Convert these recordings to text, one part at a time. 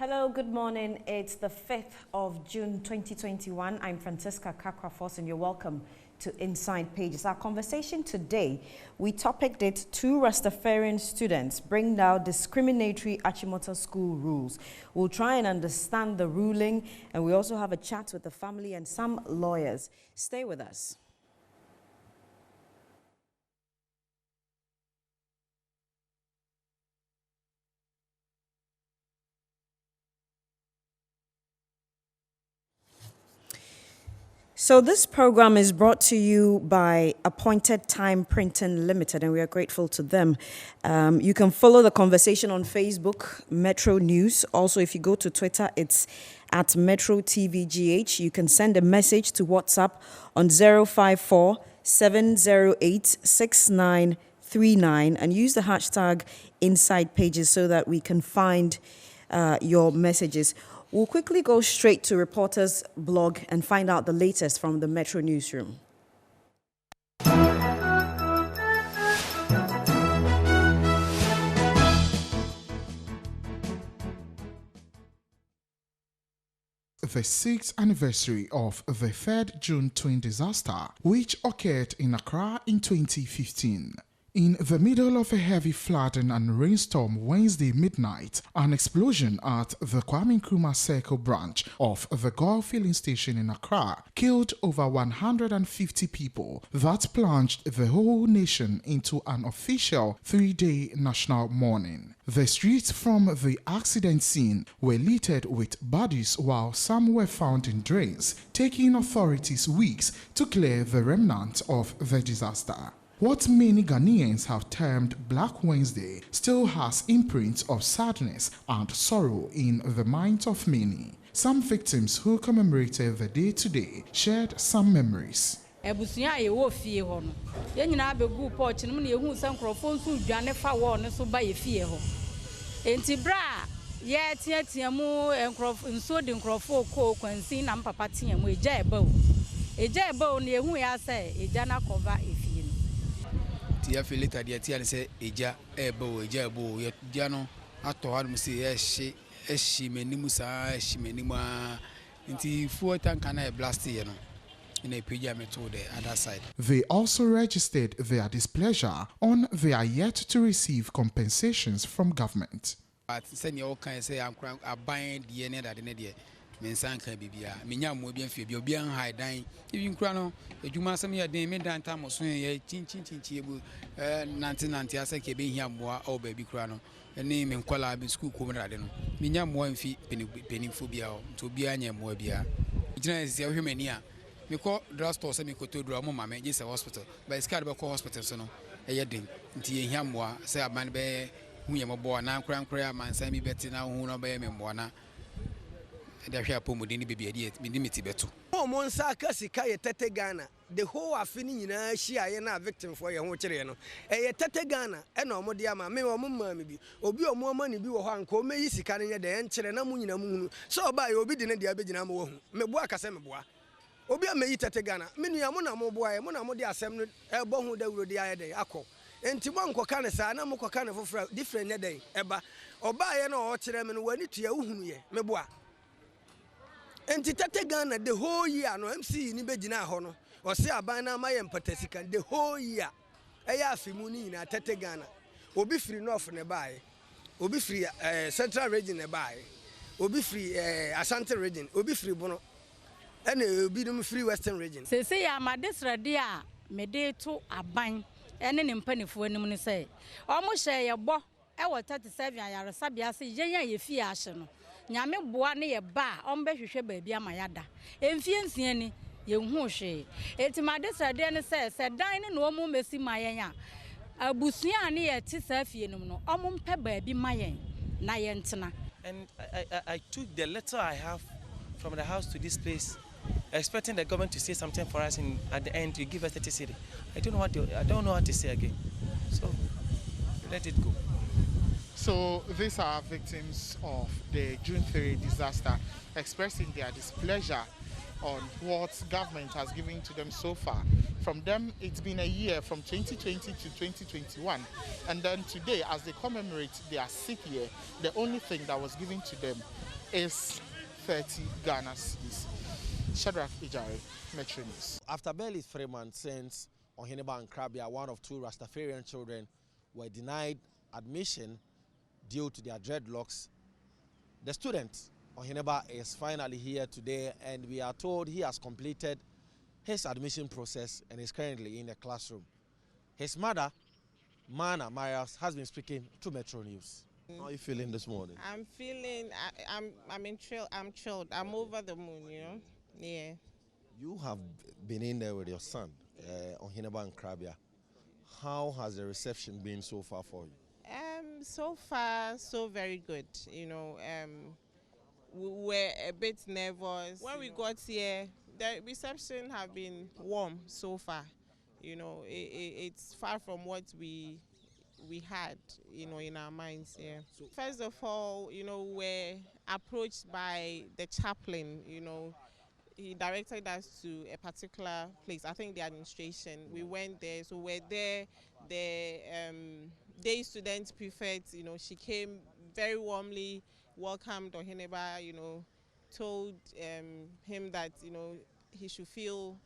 Hello, good morning. It's the 5th of June 2021. I'm Francisca Kakrafos and you're welcome to Inside Pages. Our conversation today, we topicked it, two Rastafarian students bring down discriminatory Achimota School Rules. We'll try and understand the ruling, and we also have a chat with the family and some lawyers. Stay with us. So this program is brought to you by Appointed Time Printing Limited, and we are grateful to them. You can follow the conversation on Facebook, Metro News. Also, if you go to Twitter, it's at Metro TVGH. You can send a message to WhatsApp on 054-708-6939 and use the hashtag Inside Pages so that we can find your messages. We'll quickly go straight to Reporters blog and find out the latest from the Metro Newsroom. The 6th anniversary of the 3rd June twin disaster, which occurred in Accra in 2015. In the middle of a heavy flooding and rainstorm Wednesday midnight, an explosion at the Kwame Nkrumah Circle branch of the Gore filling station in Accra killed over 150 people that plunged the whole nation into an official 3-day national mourning. The streets from the accident scene were littered with bodies while some were found in drains, taking authorities weeks to clear the remnants of the disaster. What many Ghanaians have termed Black Wednesday still has imprints of sadness and sorrow in the minds of many. Some victims who commemorated the day today shared some memories. I feel later the tia say eja ebo diano ato hanu say eshi menimusa eshi menima nti fuo tanka na blast ye no in a page me to the other side. They also registered their displeasure on they are yet to receive compensations from government. But send you can say I'm buying the end that the mensanka bibia menya mo bi anfie bi obi an high dan even kura no adwuma asem ya den me dan tam so ye chinchin ebu 1990 asa ke be hia moa o ba bi kura no ene me nkwala bi school ko mrade no menya mo anfi penifo bia o to bi anya mo bia gina se hwemani a me ko drugstore se me ko to dro mo ma me je hospital by scar be ko hospital so no eye den nti ye hia moa se aban be hu ye mo bo na nkura mansan bi beti na hu no be me mo na the whole afini na shia na victim for your chere no e tete Ghana e na omo dia ma me omo ma me bi obi omo ma ni bi wo ho anka o meyi sika ne de enchere na munyina mu so ba ye obi de ne dia begina ma wo hu me boa kase me boa obi a meyi tete Ghana me nua mo na mo boa ye mo na mo de asem no e bo hu da wuro de aye de akọ enti mo nkoka ne sa na mo koka ne fofra different ne de eba oba ye na o chere me no wani tua uhunu ye me boa. And Tete Ghana the whole year no MC ni begina ho no o se aban na maye mpatasika the whole year eya afimu ni na Tete Ghana obi free north ne bae obi free central region ne bae obi free Ashanti region obi free Bono ene obi dum free western region se ya madesra dia me de to aban ene ne mpanifo anim ne se o mo hye ye bo e wo 37 ayaresa bia se yenya ye fie ahye no nyame boa ne ye ba ombe hwehwe ba bia mayada emfie nsia ni ye hu hwe etimade sade ne se dan ne no mu mesi mayen a abusua ne ye ti sa fie num no omum pe ba bi mayen na ye ntena. And I took the letter I have from the house to this place, expecting the government to say something for us, and at the end you give us 30 cedi. I don't know what to say again. So let it go. So these are victims of the June 3 disaster expressing their displeasure on what government has given to them so far. From them, it's been a year from 2020 to 2021. And then today, as they commemorate their 6th year, the only thing that was given to them is 30 Ghana cedis. Shadrach Ijari, Metro News. After barely 3 months since Oheneba and Krabia, one of 2 Rastafarian children, were denied admission due to their dreadlocks, the student, Oheneba, is finally here today, and we are told he has completed his admission process and is currently in the classroom. His mother, Mana Marias, has been speaking to Metro News. How are you feeling this morning? I'm feeling, I'm chilled. I'm over the moon, you know? Yeah. You have been in there with your son, Oheneba and Krabia. How has the reception been so far for you? So far, so very good. You know, we were a bit nervous. When we got here, the reception have been warm so far. You know, it's far from what we had, you know, in our minds. Yeah. So first of all, you know, we're approached by the chaplain. You know, he directed us to a particular place. I think the administration. We went there, so we're there. The day student prefect, you know, she came very warmly, welcomed Oheneba, you know, told him that, you know, he should feel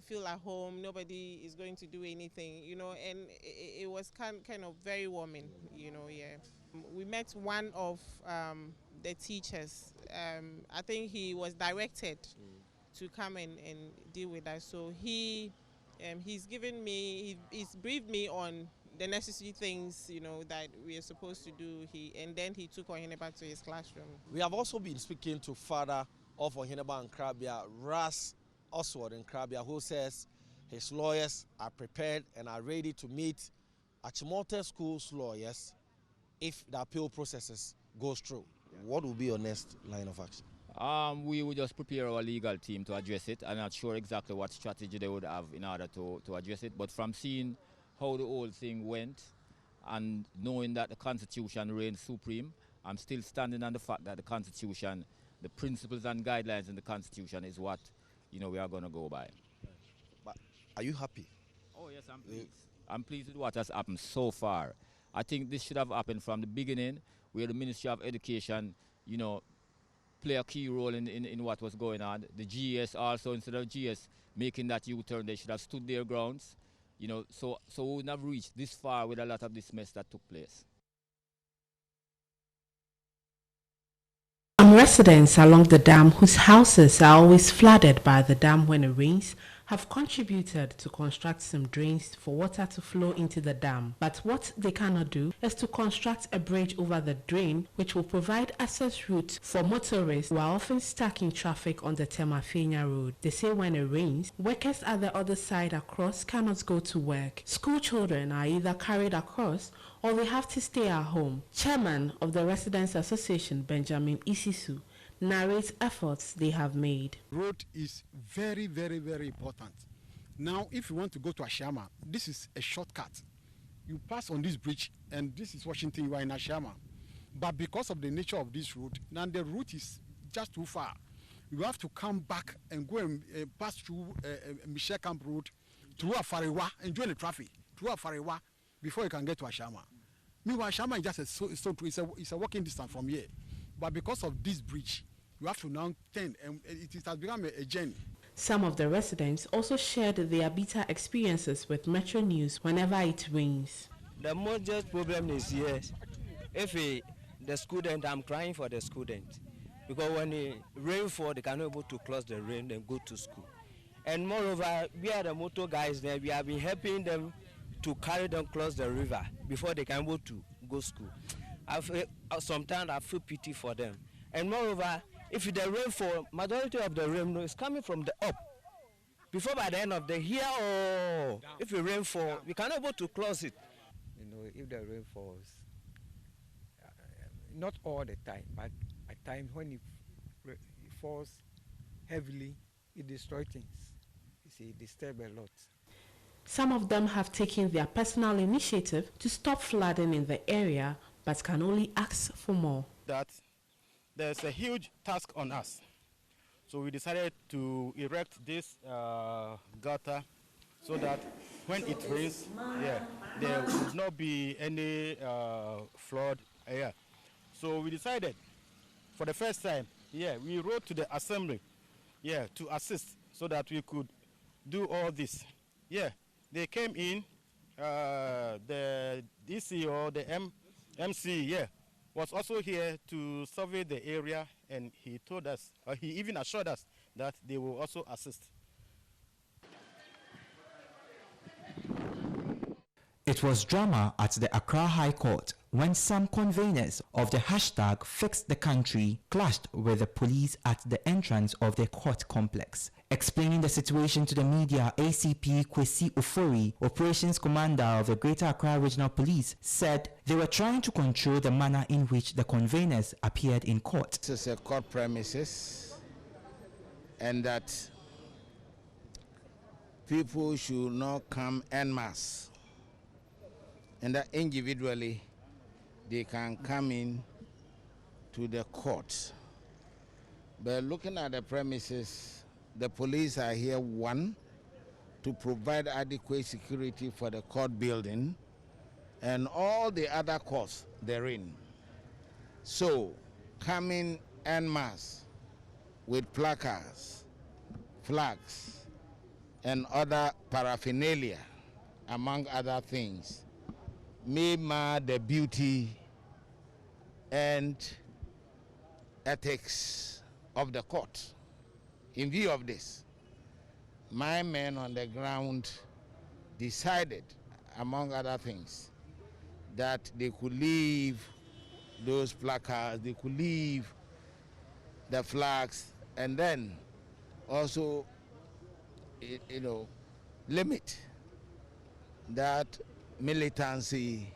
feel at home. Nobody is going to do anything, you know, and it was kind of very warming, you know. Yeah, we met one of the teachers. I think he was directed to come and deal with us. So he's given me, he's briefed me on the necessary things, you know, that we are supposed to do. And then he took Oheneba to his classroom. We have also been speaking to father of Oheneba and Krabia, Ras Oswald and Krabia, who says his lawyers are prepared and are ready to meet Achimota School's lawyers if the appeal processes goes through. What will be your next line of action? We will just prepare our legal team to address it. I'm not sure exactly what strategy they would have in order to address it, but from seeing how the whole thing went and knowing that the Constitution reigns supreme, I'm still standing on the fact that the Constitution, the principles and guidelines in the Constitution is what, you know, we are going to go by. But are you happy? Oh yes, I'm pleased. I'm pleased with what has happened so far. I think this should have happened from the beginning, where the Ministry of Education, you know, play a key role in what was going on. The GS also, instead of GS making that U-turn, they should have stood their grounds, you know, so we wouldn't have reached this far with a lot of this mess that took place. Some residents along the dam whose houses are always flooded by the dam when it rains have contributed to construct some drains for water to flow into the dam. But what they cannot do is to construct a bridge over the drain, which will provide access routes for motorists who are often stuck in traffic on the Temafenya Road. They say when it rains, workers at the other side across cannot go to work. School children are either carried across or they have to stay at home. Chairman of the Residents Association, Benjamin Isisu, narrates efforts they have made. Road is very, very, very important. Now, if you want to go to Ashama, this is a shortcut. You pass on this bridge, and this is Washington, you are in Ashama. But because of the nature of this route, now the route is just too far. You have to come back and go and pass through Michelle Camp Road, through Afariwa, and join the traffic, through Afariwa, before you can get to Ashama. Meanwhile, Ashama is just it's a walking distance from here. But because of this bridge, you have to now turn, and it has become a journey. Some of the residents also shared their bitter experiences with Metro News whenever it rains. The major problem is here. If the student, I'm crying for the student. Because when it rain fall, they cannot able to close the rain and go to school. And moreover, we are the motor guys there. We have been helping them to carry them across the river before they can able to go to school. Sometimes I feel pity for them. And moreover, if the rain fall, majority of the rain is coming from the up. Before by the end of the year, or if the rain fall, we cannot able to close it. You know, if the rain falls, not all the time, but at times when it falls heavily, it destroys things. You see, it disturbs a lot. Some of them have taken their personal initiative to stop flooding in the area, but can only ask for more. That there's a huge task on us. So we decided to erect this gutter so that when it rains, there would not be any flood here. So we decided for the first time, we wrote to the assembly, to assist so that we could do all this. They came in, the DC or the MC, was also here to survey the area, and he told us, he even assured us that they will also assist. It was drama at the Accra High Court when some conveners of the hashtag Fix the Country clashed with the police at the entrance of the court complex. Explaining the situation to the media, ACP Kwesi Ofori, Operations Commander of the Greater Accra Regional Police, said they were trying to control the manner in which the conveners appeared in court. This is a court premises, and that people should not come en masse, and that individually they can come in to the court. But looking at the premises, the police are here, one, to provide adequate security for the court building and all the other courts therein. So, coming en masse with placards, flags, and other paraphernalia, among other things, may mar the beauty and ethics of the court. In view of this, my men on the ground decided, among other things, that they could leave those placards, they could leave the flags, and then also, limit that militancy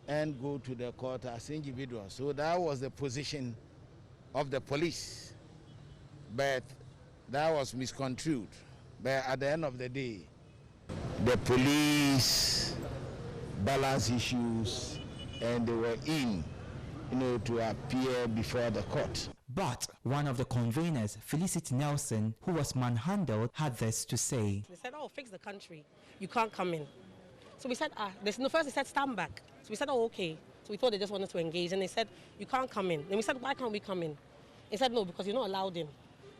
and go to the court as individuals. So that was the position of the police, but that was misconstrued. But at the end of the day, the police balance issues, and they were in, to appear before the court. But one of the conveners, Felicity Nelson, who was manhandled, had this to say. They said, fix the country. You can't come in. So we said, first they said, stand back. So we said, okay. So we thought they just wanted to engage. And they said, you can't come in. Then we said, why can't we come in? They said, no, because you're not allowed in.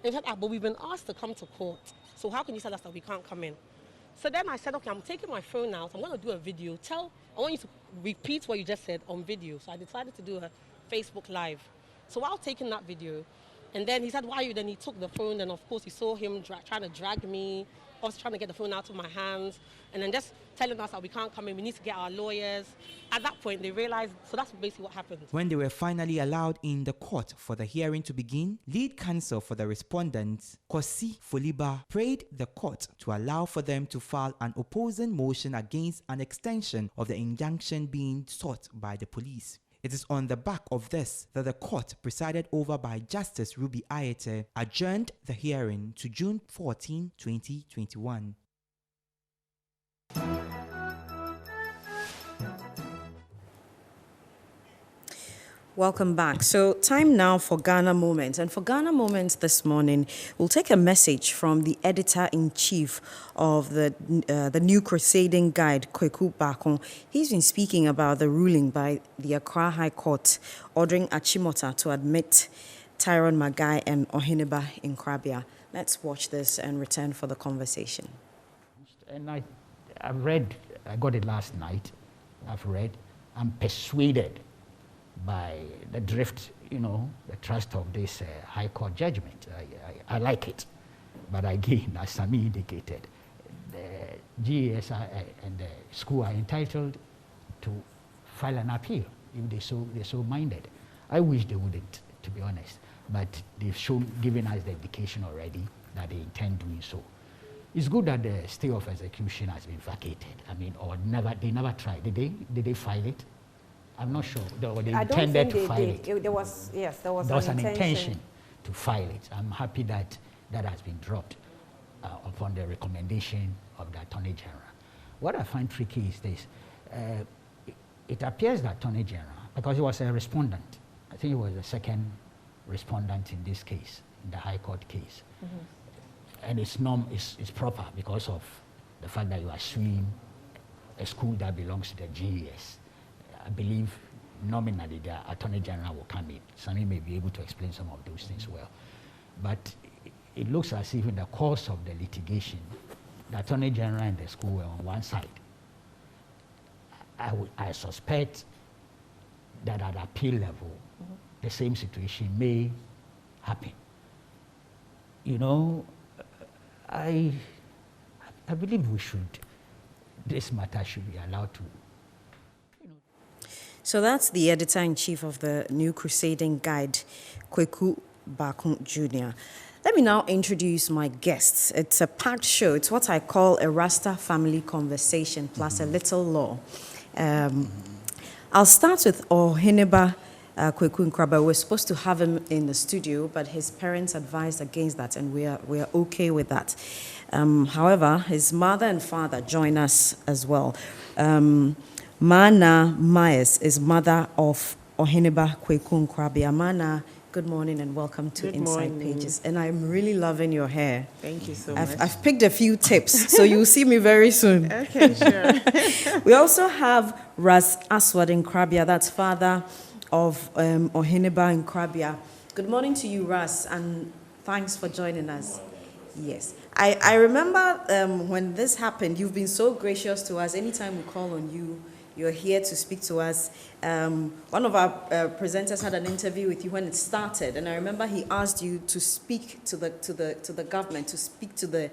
They said, but we've been asked to come to court. So how can you tell us that we can't come in? So then I said, okay, I'm taking my phone out. I'm going to do a video. I want you to repeat what you just said on video. So I decided to do a Facebook Live. So while taking that video, and then he said, why are you? Then he took the phone, and of course, he saw him trying to drag me. I was trying to get the phone out of my hands, and then just telling us that we can't come in, we need to get our lawyers. At that point, they realized, so that's basically what happened. When they were finally allowed in the court for the hearing to begin, lead counsel for the respondents, Kosi Foliba, prayed the court to allow for them to file an opposing motion against an extension of the injunction being sought by the police. It is on the back of this that the court, presided over by Justice Ruby Ayete, adjourned the hearing to June 14, 2021. Welcome back. So time now for Ghana Moments. And for Ghana Moments this morning, we'll take a message from the editor-in-chief of the New Crusading Guide, Kweku Bakon. He's been speaking about the ruling by the Accra High Court ordering Achimota to admit Tyrone Magai and Oheneba in Krabia. Let's watch this and return for the conversation. And I got it last night. I've read. I'm persuaded by the drift, the thrust of this High Court judgment. I like it. But again, as Sami indicated, the GES and the school are entitled to file an appeal if they're so minded. I wish they wouldn't, to be honest. But they've given us the indication already that they intend doing so. It's good that the stay of execution has been vacated. They never tried. Did they file it? I'm not sure. They intended to file it. There was an intention to file it. I'm happy that that has been dropped upon the recommendation of the Attorney General. What I find tricky is this. It appears that Attorney General, because he was a respondent, I think he was the second respondent in this case, in the High Court case. Mm-hmm. And it's proper because of the fact that you are suing a school that belongs to the GES. I believe nominally the Attorney General will come in. Sammy may be able to explain some of those things well. But it looks as if in the course of the litigation, the Attorney General and the school were on one side. I suspect that at appeal level, the same situation may happen. You know, I believe this matter should be allowed to. So that's the editor-in-chief of the New Crusading Guide, Kweku Bakun Jr. Let me now introduce my guests. It's a packed show. It's what I call a Rasta family conversation plus a little law. I'll start with Oheneba Kweku Nkrabea. We're supposed to have him in the studio, but his parents advised against that, and we are okay with that. However, his mother and father join us as well. Mana Myers is mother of Oheneba Kweku Nkrabea. Mana, good morning and welcome to Inside Pages. And I'm really loving your hair. Thank you so much. I've picked a few tips, so you'll see me very soon. Okay, sure. We also have Ras Aswad Nkrabea, that's father of Oheneba Nkrabea. Good morning to you, Ras, and thanks for joining us. Yes. I remember when this happened, you've been so gracious to us. Anytime we call on you, you're here to speak to us. One of our presenters had an interview with you when it started, and I remember he asked you to speak to the government, to speak to the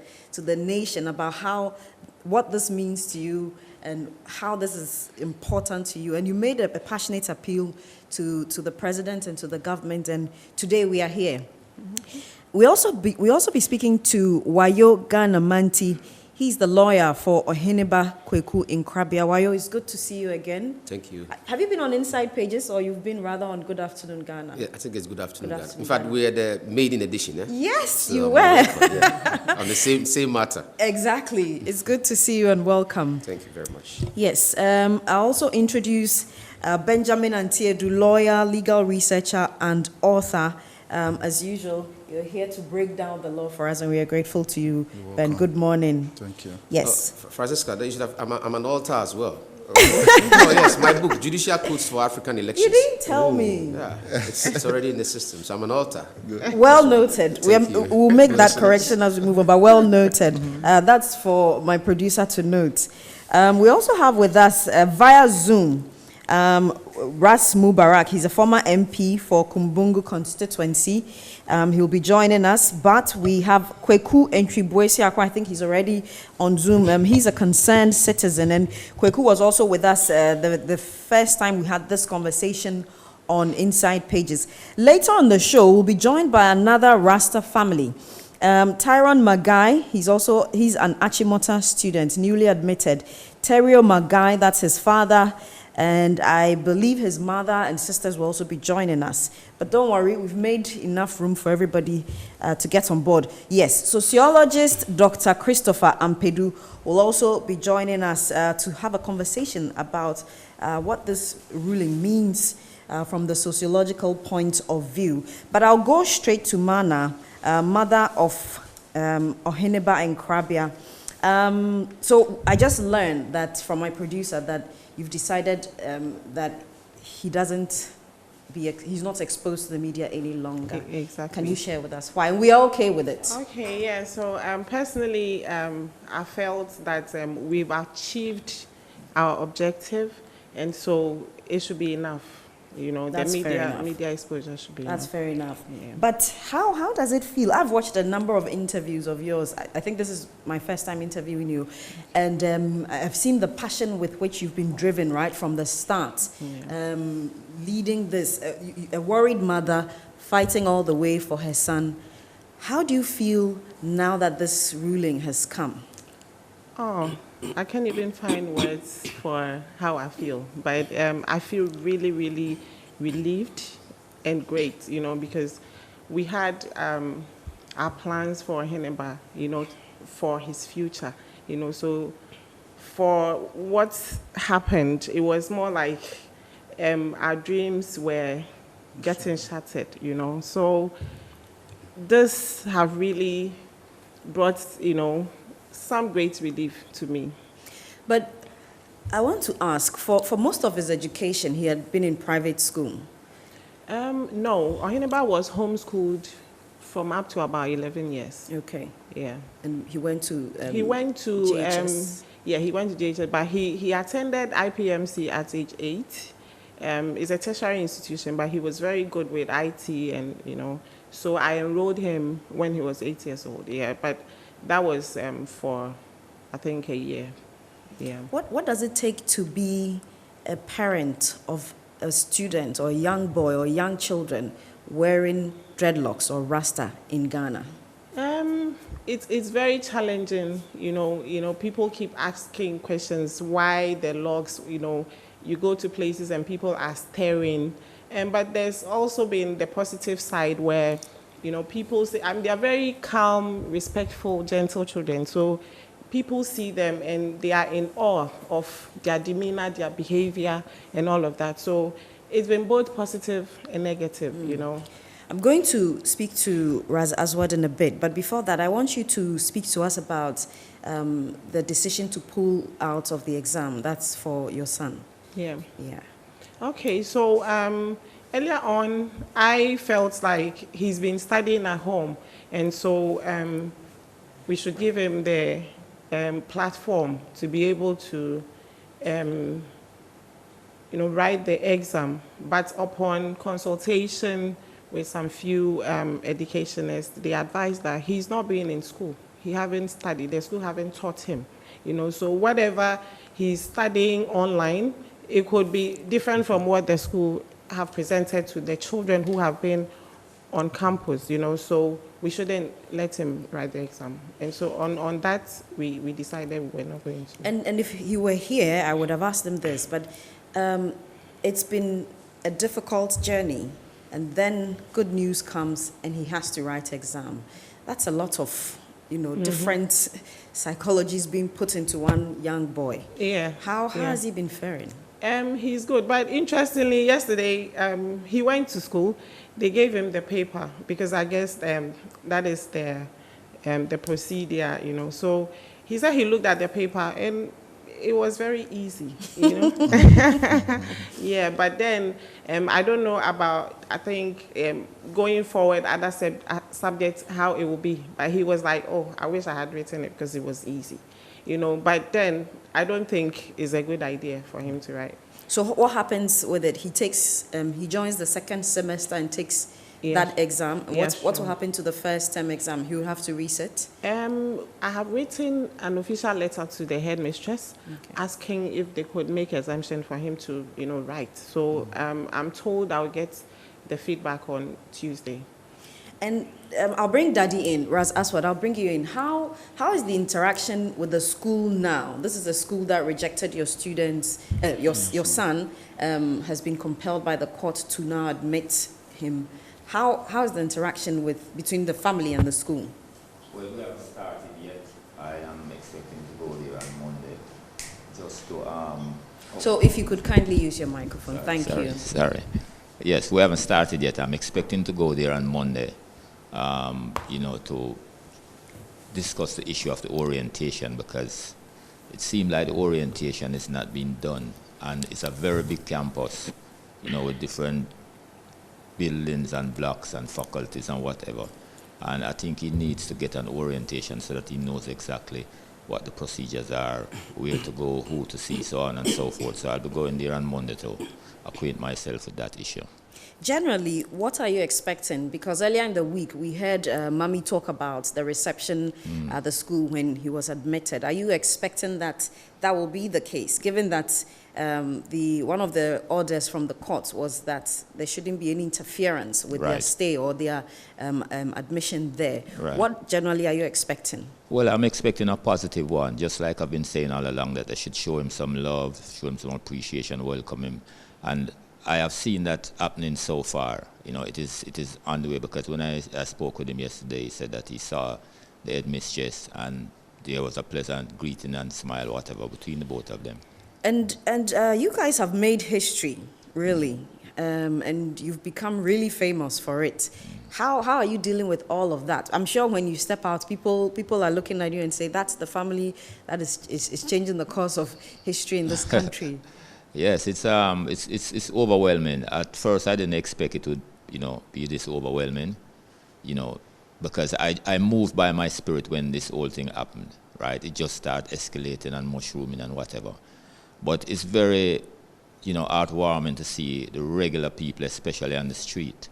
nation about what this means to you and how this is important to you. And you made a passionate appeal to the president and to the government, and today we are here. Mm-hmm. We also be speaking to Wayo Ganamanti. He's the lawyer for Oheneba Kweku Nkrabea. Wayo, it's good to see you again. Thank you. Have you been on Inside Pages, or you've been rather on Good Afternoon Ghana? Yeah, I think it's Good Afternoon Ghana. In fact, we're the maiden edition. Eh? Yes, so you were. On the same matter. Exactly. It's good to see you and welcome. Thank you very much. Yes. I also introduce Benjamin Antiedu, lawyer, legal researcher, and author. As usual, you're here to break down the law for us, and we are grateful to you, Ben. Good morning. Thank you. Yes. Francisca, you should have, I'm an author as well. Oh, yes, my book, Judicial Codes for African Elections. You didn't tell me. Yeah, it's already in the system, so I'm an author. Well noted. We'll make that correction as we move on, but well noted. That's for my producer to note. We also have with us via Zoom, Ras Mubarak. He's a former MP for Kumbungu constituency. He'll be joining us, but we have Kweku Nkrabea. I think he's already on Zoom. He's a concerned citizen, and Kweku was also with us the first time we had this conversation on Inside Pages. Later on the show, we'll be joined by another Rasta family. Tyrone Magai, he's an Achimota student, newly admitted. Terrio Magai, that's his father. And I believe his mother and sisters will also be joining us. But don't worry, we've made enough room for everybody to get on board. Yes, sociologist Dr. Christopher Ampedu will also be joining us to have a conversation about what this ruling means from the sociological point of view. But I'll go straight to Mana, mother of Oheneba Nkrabea. So I just learned that from my producer that you've decided that he's not exposed to the media any longer. Exactly. Can you share with us why? We are okay with it. Okay, yeah. So personally, I felt that we've achieved our objective, and so it should be enough. You know, That's the media exposure should be That's enough. fair enough. Yeah. But how does it feel? I've watched a number of interviews of yours. I think this is my first time interviewing you. And I've seen the passion with which you've been driven right from the start. Yeah. Leading this, a worried mother fighting all the way for her son. How do you feel now that this ruling has come? Oh, I can't even find words for how I feel, but I feel really, really relieved and great, you know, because we had our plans for Oheneba, you know, for his future, you know, so for what happened, it was more like our dreams were getting shattered, you know, so this have really brought, you know, some great relief to me. But I want to ask, for most of his education, he had been in private school. No, Ohineba was homeschooled from up to about 11 years. Okay. Yeah. And he went to he went to GHS. Yeah, he went to JHS, but he attended IPMC at age 8. It's a tertiary institution, but he was very good with IT and, you know, so I enrolled him when he was 8 years old. Yeah, but that was for, I think, a year. Yeah. What does it take to be a parent of a student or a young boy or young children wearing dreadlocks or rasta in Ghana? It's very challenging. You know, people keep asking questions. Why the locks? You know, you go to places and people are staring. But there's also been the positive side where, you know, people say, they are very calm, respectful, gentle children. So people see them and they are in awe of their demeanor, their behavior, and all of that. So it's been both positive and negative, you know. I'm going to speak to Raz Aswad in a bit, but before that, I want you to speak to us about the decision to pull out of the exam. That's for your son. Yeah. Yeah. Okay, so earlier on, I felt like he's been studying at home, and so we should give him the platform to be able to, you know, write the exam. But upon consultation with some few educationists, they advised that he's not been in school. He haven't studied. The school haven't taught him, you know. So whatever he's studying online, it could be different from what the school have presented to the children who have been on campus, you know. So we shouldn't let him write the exam. And so on that, we decided we're not going to. And if he were here, I would have asked him this, but it's been a difficult journey, and then good news comes and he has to write exam. That's a lot of, you know, different psychologies being put into one young boy. Yeah. How has he been faring? He's good, but interestingly, yesterday he went to school. They gave him the paper because I guess that is the procedure, you know. So he said he looked at the paper and it was very easy, you know. Yeah, but then I don't know about, I think going forward, other subjects, how it will be. But he was like, oh, I wish I had written it because it was easy, you know. But then I don't think it's a good idea for him to write. So what happens with it? He takes, he joins the second semester and takes that exam. What will happen to the first term exam? He will have to resit? I have written an official letter to the headmistress asking if they could make exemption for him to, you know, write. So I'm told I'll get the feedback on Tuesday. And I'll bring Daddy in, Raz Aswad, I'll bring you in. How is the interaction with the school now? This is a school that rejected your students, your son has been compelled by the court to now admit him. How is the interaction between the family and the school? Well, we haven't started yet. I am expecting to go there on Monday. Just to So if you could kindly use your microphone, thank you. Sorry. Yes, we haven't started yet. I'm expecting to go there on Monday. You know, to discuss the issue of the orientation, because it seemed like the orientation is not being done, and it's a very big campus, you know, with different buildings and blocks and faculties and whatever. And I think he needs to get an orientation so that he knows exactly what the procedures are, where to go, who to see, so on and so forth. So I'll be going there on Monday to acquaint myself with that issue. Generally, what are you expecting? Because earlier in the week, we heard Mami talk about the reception at the school when he was admitted. Are you expecting that that will be the case, given that one of the orders from the court was that there shouldn't be any interference with their stay or their admission there? What generally are you expecting? Well, I'm expecting a positive one, just like I've been saying all along, that I should show him some love, show him some appreciation, welcome him. And I have seen that happening so far. You know, it is on the way, because when I spoke with him yesterday, he said that he saw the headmistress and there was a pleasant greeting and smile, whatever, between the both of them. And you guys have made history, really, and you've become really famous for it. How are you dealing with all of that? I'm sure when you step out, people are looking at you and say, that's the family that is changing the course of history in this country. Yes, it's overwhelming. At first, I didn't expect it to, be this overwhelming, because I moved by my spirit when this whole thing happened, right? It just started escalating and mushrooming and whatever. But it's very, heartwarming to see the regular people, especially on the street.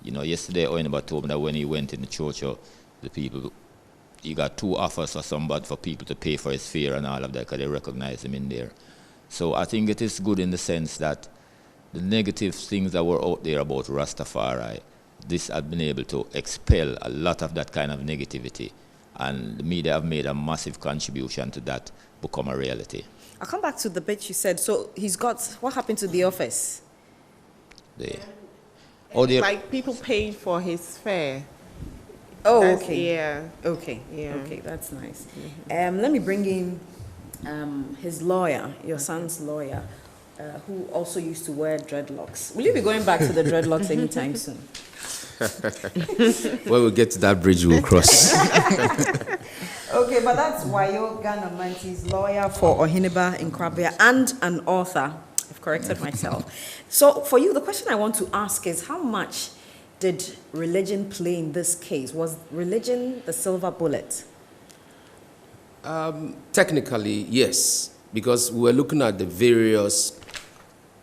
Yesterday, Oinaba told me that when he went in the church, the people, he got 2 offers for somebody, for people to pay for his fare and all of that, because they recognize him in there. So I think it is good in the sense that the negative things that were out there about Rastafari, this has been able to expel a lot of that kind of negativity. And the media have made a massive contribution to that become a reality. I'll come back to the bit you said. So what happened to the office? Like people paid for his fare. Oh, That's, okay. Yeah. Okay, okay, that's nice. Let me bring in his lawyer, your son's lawyer, who also used to wear dreadlocks. Will you be going back to the dreadlocks anytime soon? When we get to that bridge, we'll cross. Okay, but that's Wayo Ghana Manti's lawyer for Ohineba in Krabia and an author. I've corrected myself. So for you, the question I want to ask is, how much did religion play in this case? Was religion the silver bullet? Technically, yes, because we were looking at the various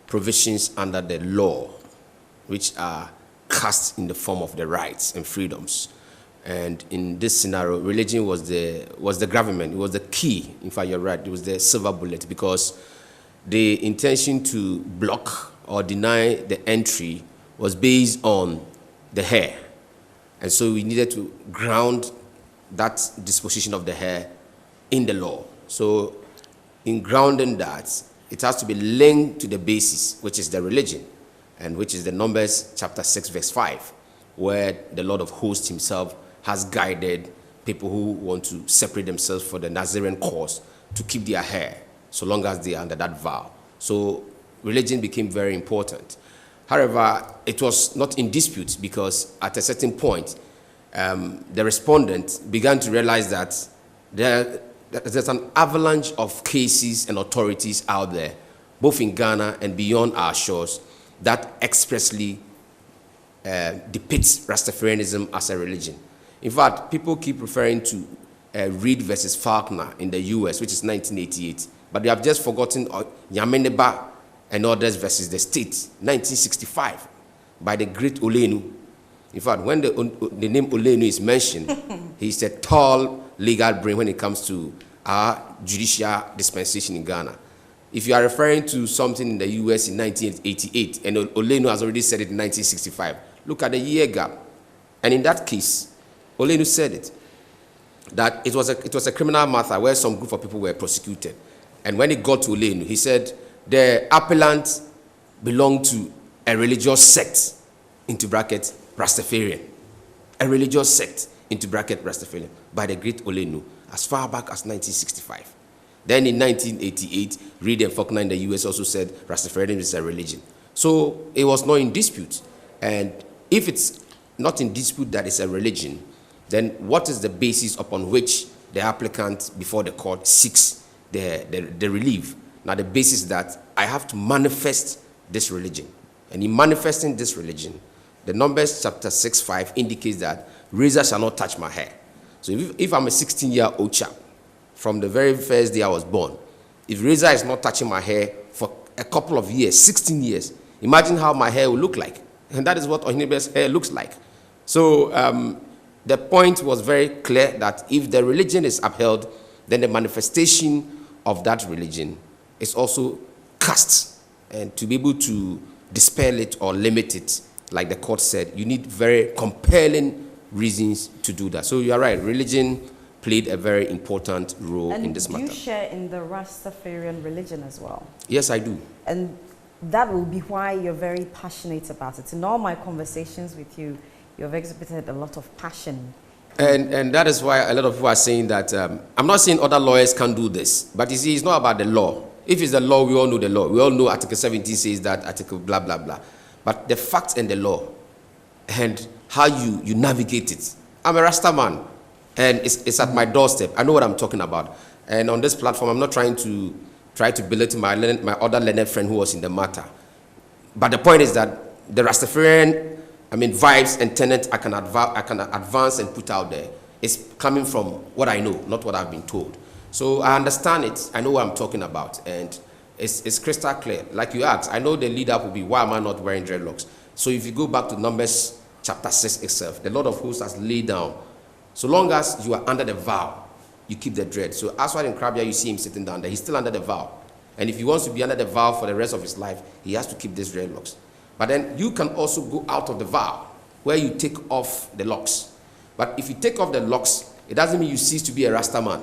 provisions under the law, which are cast in the form of the rights and freedoms. And in this scenario, religion was the gravamen, it was the key. In fact, you're right, it was the silver bullet, because the intention to block or deny the entry was based on the hair. And so we needed to ground that disposition of the hair in the law. So in grounding that, it has to be linked to the basis, which is the religion, and which is the Numbers chapter 6, verse 5, where the Lord of hosts himself has guided people who want to separate themselves for the Nazarene cause to keep their hair, so long as they are under that vow. So religion became very important. However, it was not in dispute, because at a certain point, the respondent began to realize that there's an avalanche of cases and authorities out there, both in Ghana and beyond our shores, that expressly depicts Rastafarianism as a religion. In fact, people keep referring to Reed versus Faulkner in the US, which is 1988, but they have just forgotten Yameneba and others versus the state, 1965, by the great Olenu. In fact, when the name Olenu is mentioned, he's a tall legal brain when it comes to our judicial dispensation in Ghana. If you are referring to something in the US in 1988, and Olenu has already said it in 1965, look at the year gap. And in that case, Olenu said it, that it was a criminal matter where some group of people were prosecuted. And when it got to Olenu, he said the appellant belonged to a religious sect, into bracket, Rastafarian. A religious sect, into bracket, Rastafarian, by the great Olenu, as far back as 1965. Then in 1988, Reed and Faulkner in the US also said Rastafarianism is a religion. So it was not in dispute. And if it's not in dispute that it's a religion, then what is the basis upon which the applicant before the court seeks the relief? Now, the basis is that I have to manifest this religion. And in manifesting this religion, the Numbers chapter 6:5 indicates that razor shall not touch my hair. So if I'm a 16-year-old chap, from the very first day I was born, if razor is not touching my hair for a couple of years, 16 years, imagine how my hair will look like. And that is what Ohineba's hair looks like. So the point was very clear that if the religion is upheld, then the manifestation of that religion is also cast. And to be able to dispel it or limit it, like the court said, you need very compelling reasons to do that. So you are right, religion played a very important role in this matter. And do you share in the Rastafarian religion as well? Yes, I do. And that will be why you're very passionate about it. In all my conversations with you, you've exhibited a lot of passion. And that is why a lot of people are saying that, I'm not saying other lawyers can't do this, but you see, it's not about the law. If it's the law, we all know the law. We all know Article 17 says that, Article blah, blah, blah. But the facts and the law, and how you navigate it. I'm a Rasta man, and it's at my doorstep. I know what I'm talking about. And on this platform, I'm not trying to belittle my other learned friend who was in the matter. But the point is that the Rastafarian, vibes and tenets I can advance and put out there is coming from what I know, not what I've been told. So I understand it. I know what I'm talking about, and it's crystal clear. Like you asked, I know the lead up will be, why am I not wearing dreadlocks? So if you go back to Numbers chapter 6 itself, the Lord of hosts has laid down, so long as you are under the vow, you keep the dread. So as well in Krabia, you see him sitting down there, he's still under the vow. And if he wants to be under the vow for the rest of his life, he has to keep these dreadlocks. But then you can also go out of the vow, where you take off the locks. But if you take off the locks, it doesn't mean you cease to be a Rasta man.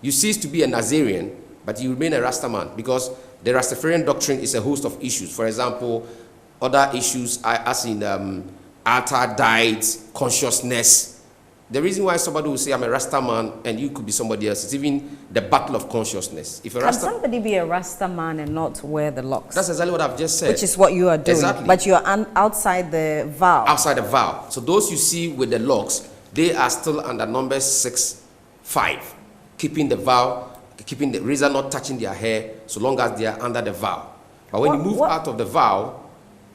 You cease to be a Nazarian, but you remain a Rasta man, because the Rastafarian doctrine is a host of issues. For example, other issues as in altar, diet, consciousness. The reason why somebody will say, I'm a Rasta man, and you could be somebody else, is even the battle of consciousness. If a Can somebody be a Rasta man and not wear the locks? That's exactly what I've just said. Which is what you are doing. Exactly. But you are outside the vow. Outside the vow. So those you see with the locks, they are still under Numbers 6:5, keeping the vow, keeping the razor not touching their hair, so long as they are under the vow. But when you move out of the vow...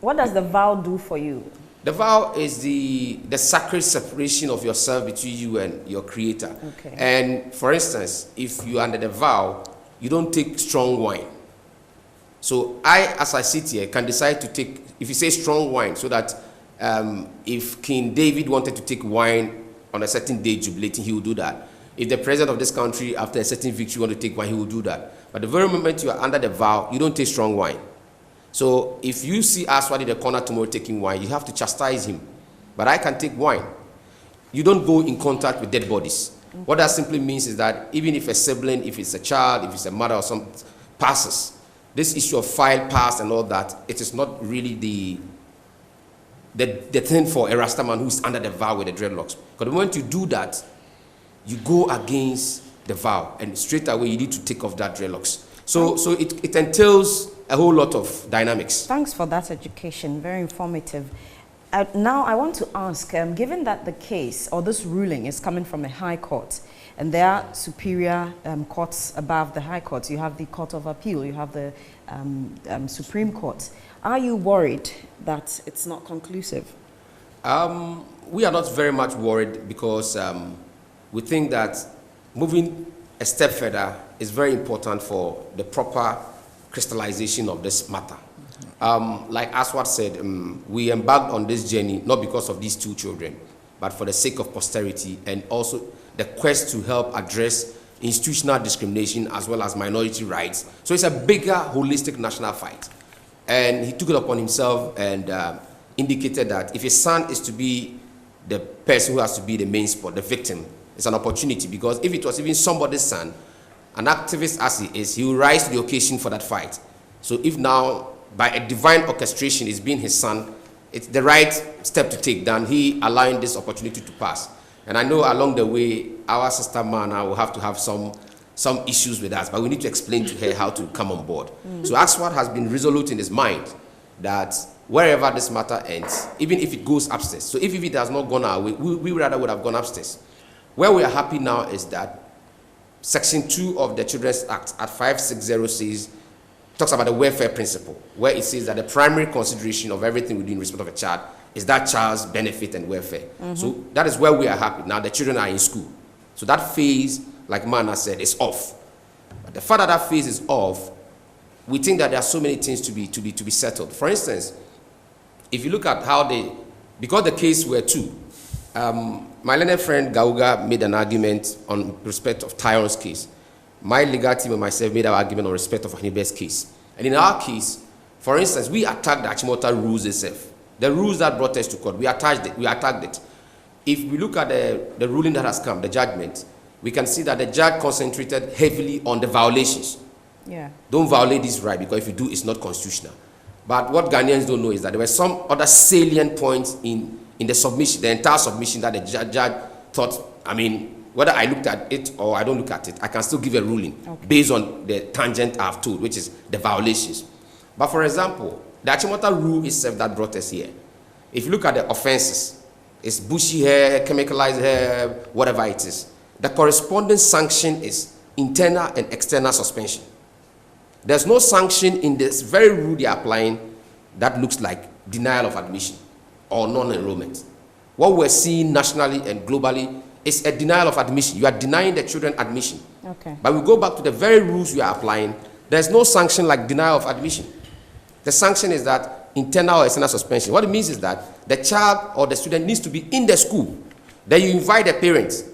What does the vow do for you? The vow is the sacred separation of yourself between you and your creator. Okay. And for instance, if you are under the vow, you don't take strong wine. So I, as I sit here, can decide to take, if you say strong wine, so that if King David wanted to take wine on a certain day jubilating, he will do that. If the president of this country, after a certain victory, want to take wine, he will do that. But the very moment you are under the vow, you don't take strong wine. So if you see Aswad in the corner tomorrow taking wine, you have to chastise him. But I can take wine. You don't go in contact with dead bodies. What that simply means is that even if a sibling, if it's a child, if it's a mother or some passes, this issue of file pass and all that, it is not really the thing for a Rasta man who's under the vow with the dreadlocks. Because the moment you do that, you go against the vow, and straight away you need to take off that dreadlocks. So it entails a whole lot of dynamics. Thanks for that education, very informative. Now I want to ask, given that the case or this ruling is coming from a high court, and there are superior courts above the high courts, you have the Court of Appeal, you have the Supreme Court, are you worried that it's not conclusive? We are not very much worried, because we think that moving a step further is very important for the proper crystallization of this matter. Like Aswad said, we embarked on this journey not because of these two children, but for the sake of posterity, and also the quest to help address institutional discrimination as well as minority rights. So it's a bigger, holistic national fight. And he took it upon himself and indicated that if his son is to be the person who has to be the main spot, the victim, it's an opportunity, because if it was even somebody's son, an activist as he is, he will rise to the occasion for that fight. So if now, by a divine orchestration, it's being his son, it's the right step to take than he allowing this opportunity to pass. And I know along the way, our sister Mana will have to have some issues with us, but we need to explain to her how to come on board. So Aswad has been resolute in his mind that wherever this matter ends, even if it goes upstairs, so if it has not gone our way, we rather would have gone upstairs. Where we are happy now is that Section 2 of the Children's Act at 560 says, talks about the welfare principle, where it says that the primary consideration of everything we do in respect of a child is that child's benefit and welfare. So that is where we are happy. Now the children are in school. So that phase, like Mana said, is off. But the fact that that phase is off, we think that there are so many things to be settled. For instance, if you look at how because the case were two, my learned friend Gauga made an argument on respect of Tyron's case. My legal team and myself made our argument on respect of Ahinebe's case. And in our case, for instance, we attacked the Achimota rules itself. The rules that brought us to court, we attacked it. If we look at the ruling that has come, the judgment, we can see that the judge concentrated heavily on the violations. Yeah. Don't violate this right, because if you do, it's not constitutional. But what Ghanaians don't know is that there were some other salient points in the submission, the entire submission, that the judge thought, whether I looked at it or I don't look at it, I can still give a ruling based on the tangent I've told, which is the violations. But for example, the Achimota rule itself that brought us here, If you look at the offenses, it's bushy hair, chemicalized hair, whatever it is. The corresponding sanction is internal and external suspension. There's no sanction in this very rule they are applying that looks like denial of admission or non-enrollment. What we're seeing nationally and globally is a denial of admission. You are denying the children admission. Okay. But we go back to the very rules you are applying. There's no sanction like denial of admission. The sanction is that internal or external suspension. What it means is that the child or the student needs to be in the school. Then you invite the parents.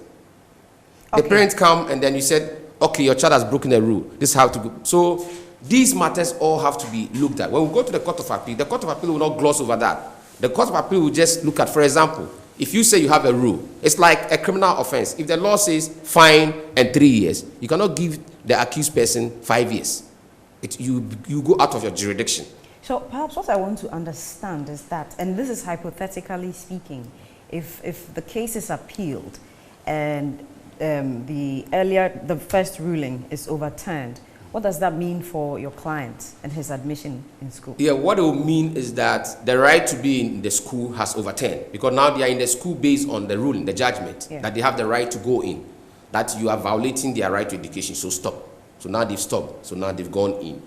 The parents come and then you said, okay, your child has broken a rule. This is how to go. So these matters all have to be looked at. When we go to the Court of Appeal, the Court of Appeal will not gloss over that. The Court of Appeal will just look at, for example, if you say you have a rule, it's like a criminal offense. If the law says fine and 3 years, you cannot give the accused person 5 years. You go out of your jurisdiction. So perhaps what I want to understand is that, and this is hypothetically speaking, if the case is appealed and the first ruling is overturned, what does that mean for your client and his admission in school? Yeah, what it will mean is that the right to be in the school has overturned, because now they are in the school based on the ruling, the judgment, that they have the right to go in, that you are violating their right to education, so stop. So now they've stopped, so now they've gone in.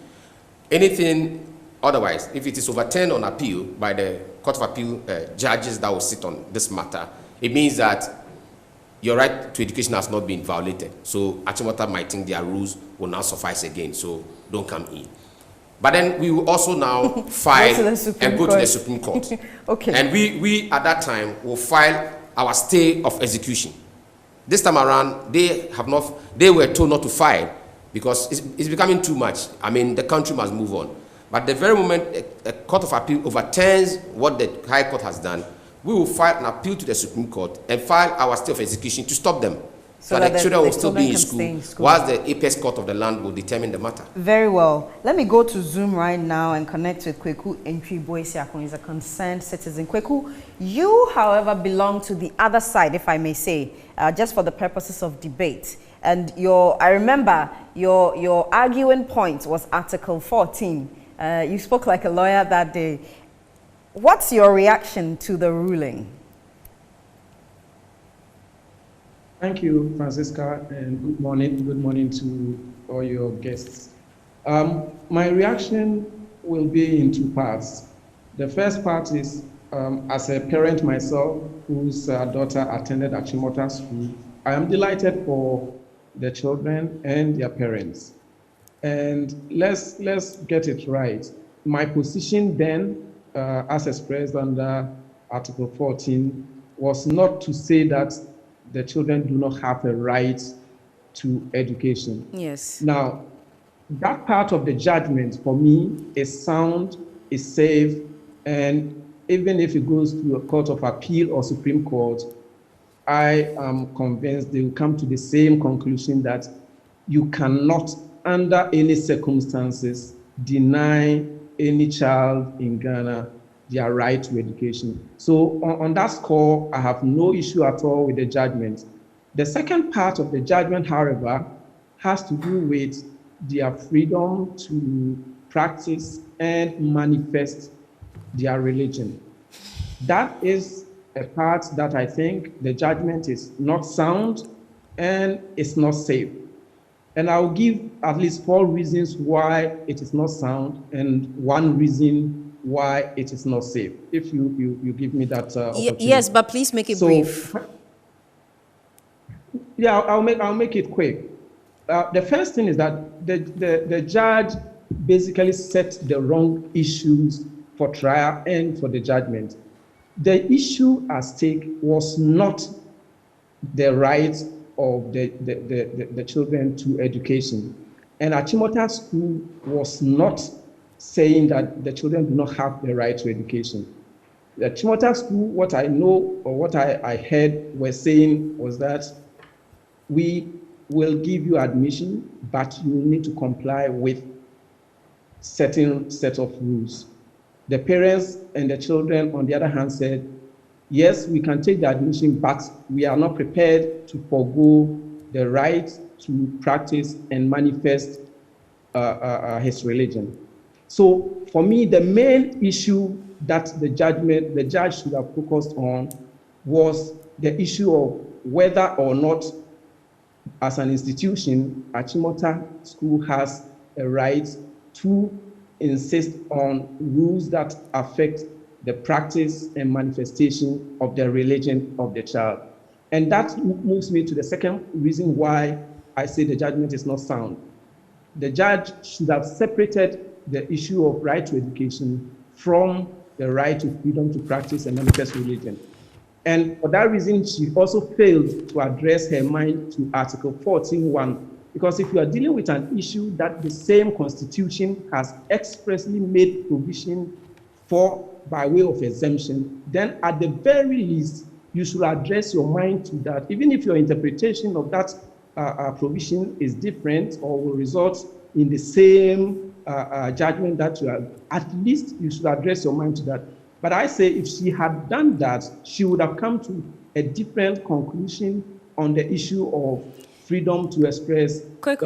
Anything otherwise, if it is overturned on appeal by the Court of Appeal judges that will sit on this matter, it means that your right to education has not been violated. So Achimota might think their rules will not suffice again, so don't come in. But then we will also now file and go to the Supreme Court. Okay. And we at that time will file our stay of execution. This time around, they were told not to file because it's becoming too much. I mean, the country must move on. But the very moment a Court of Appeal overturns what the High Court has done, we will file an appeal to the Supreme Court and file our stay of execution to stop them. So that the children will still be in school, whilst the apex court of the land will determine the matter. Very well. Let me go to Zoom right now and connect with Kweku Entry-Boisiakon. He's a concerned citizen. Kweku, you, however, belong to the other side, if I may say, just for the purposes of debate. And I remember your arguing point was Article 14. You spoke like a lawyer that day. What's your reaction to the ruling? Thank you, Francisca, and good morning. Good morning to all your guests. My reaction will be in two parts. The first part is, as a parent myself, whose daughter attended Achimota School, I am delighted for the children and their parents. And let's get it right. My position then, as expressed under Article 14, was not to say that the children do not have a right to education. Yes. Now, that part of the judgment for me is sound, is safe, and even if it goes to a Court of Appeal or Supreme Court, I am convinced they will come to the same conclusion that you cannot, under any circumstances, deny any child in Ghana their right to education. So on that score, I have no issue at all with the judgment. The second part of the judgment, however, has to do with their freedom to practice and manifest their religion. That is a part that I think the judgment is not sound and it's not safe. And I'll give at least 4 reasons why it is not sound and 1 reason why it is not safe, if you give me that opportunity. Yes, but please make it brief. Yeah, I'll make it quick. The first thing is that the judge basically set the wrong issues for trial and for the judgment. The issue at stake was not the right of the children to education. And Achimota School was not saying that the children do not have the right to education. The Achimota School, what I know or what I heard were saying was that we will give you admission, but you need to comply with certain set of rules. The parents and the children, on the other hand, said, yes, we can take the admission, but we are not prepared to forego the right to practice and manifest his religion. So for me, the main issue that the judge should have focused on was the issue of whether or not, as an institution, Achimota School has a right to insist on rules that affect the practice and manifestation of the religion of the child. And that moves me to the second reason why I say the judgment is not sound. The judge should have separated the issue of right to education from the right to freedom to practice and manifest religion. And for that reason, she also failed to address her mind to Article 14.1, because if you are dealing with an issue that the same constitution has expressly made provision for by way of exemption, then at the very least, you should address your mind to that, even if your interpretation of that provision is different or will result in the same judgment that you have, at least you should address your mind to that. But I say if she had done that, she would have come to a different conclusion on the issue of freedom to express, to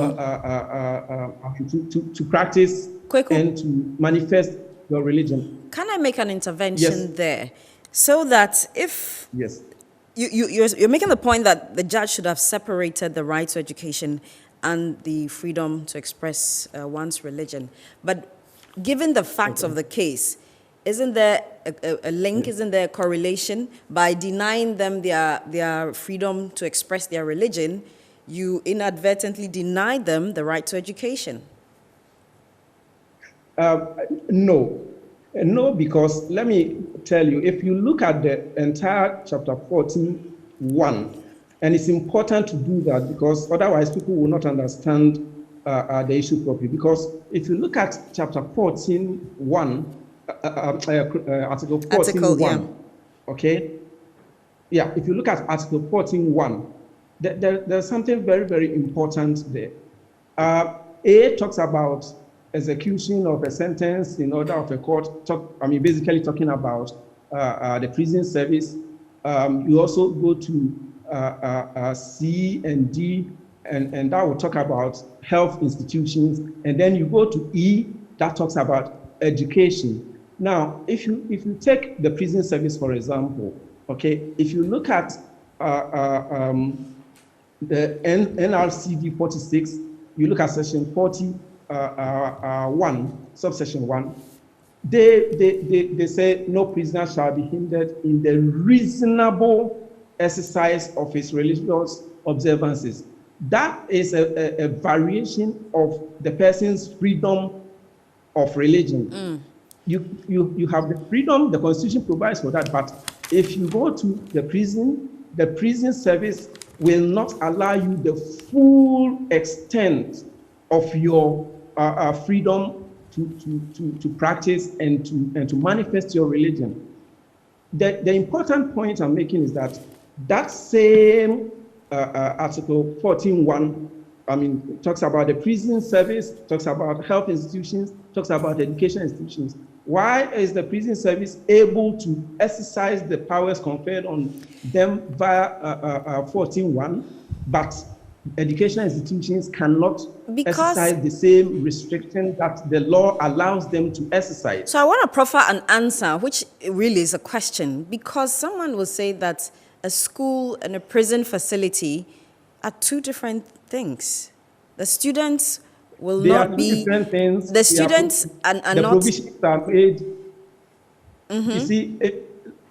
practice, and to manifest your religion. Can I make an intervention there? So that if you're making the point that the judge should have separated the right to education and the freedom to express one's religion. But given the facts of the case, isn't there a link, isn't there a correlation? By denying them their freedom to express their religion, you inadvertently deny them the right to education. No. No, because let me tell you, if you look at the entire chapter 14.1, and it's important to do that because otherwise people will not understand the issue properly. Because if you look at chapter 14.1, Article 14.1, okay? Yeah, if you look at Article 14.1, there's something very, very important there. A talks about execution of a sentence in order of a court, basically talking about the prison service. You also go to C and D, and that will talk about health institutions. And then you go to E, that talks about education. Now, if you take the prison service, for example, okay, if you look at the NRCD 46, you look at section 40.1, subsection 1, they say no prisoner shall be hindered in the reasonable exercise of his religious observances. That is a variation of the person's freedom of religion. You have the freedom, the Constitution provides for that, but if you go to the prison service will not allow you the full extent of your freedom to practice and to manifest your religion. The important point I'm making is that same Article 14.1, talks about the prison service, talks about health institutions, talks about education institutions. Why is the prison service able to exercise the powers conferred on them via 14.1, but educational institutions cannot exercise the same restriction that the law allows them to exercise? So I want to proffer an answer, which really is a question, because someone will say that a school and a prison facility are two different things. The students will not be things. The students are not. The provisions are made. You see,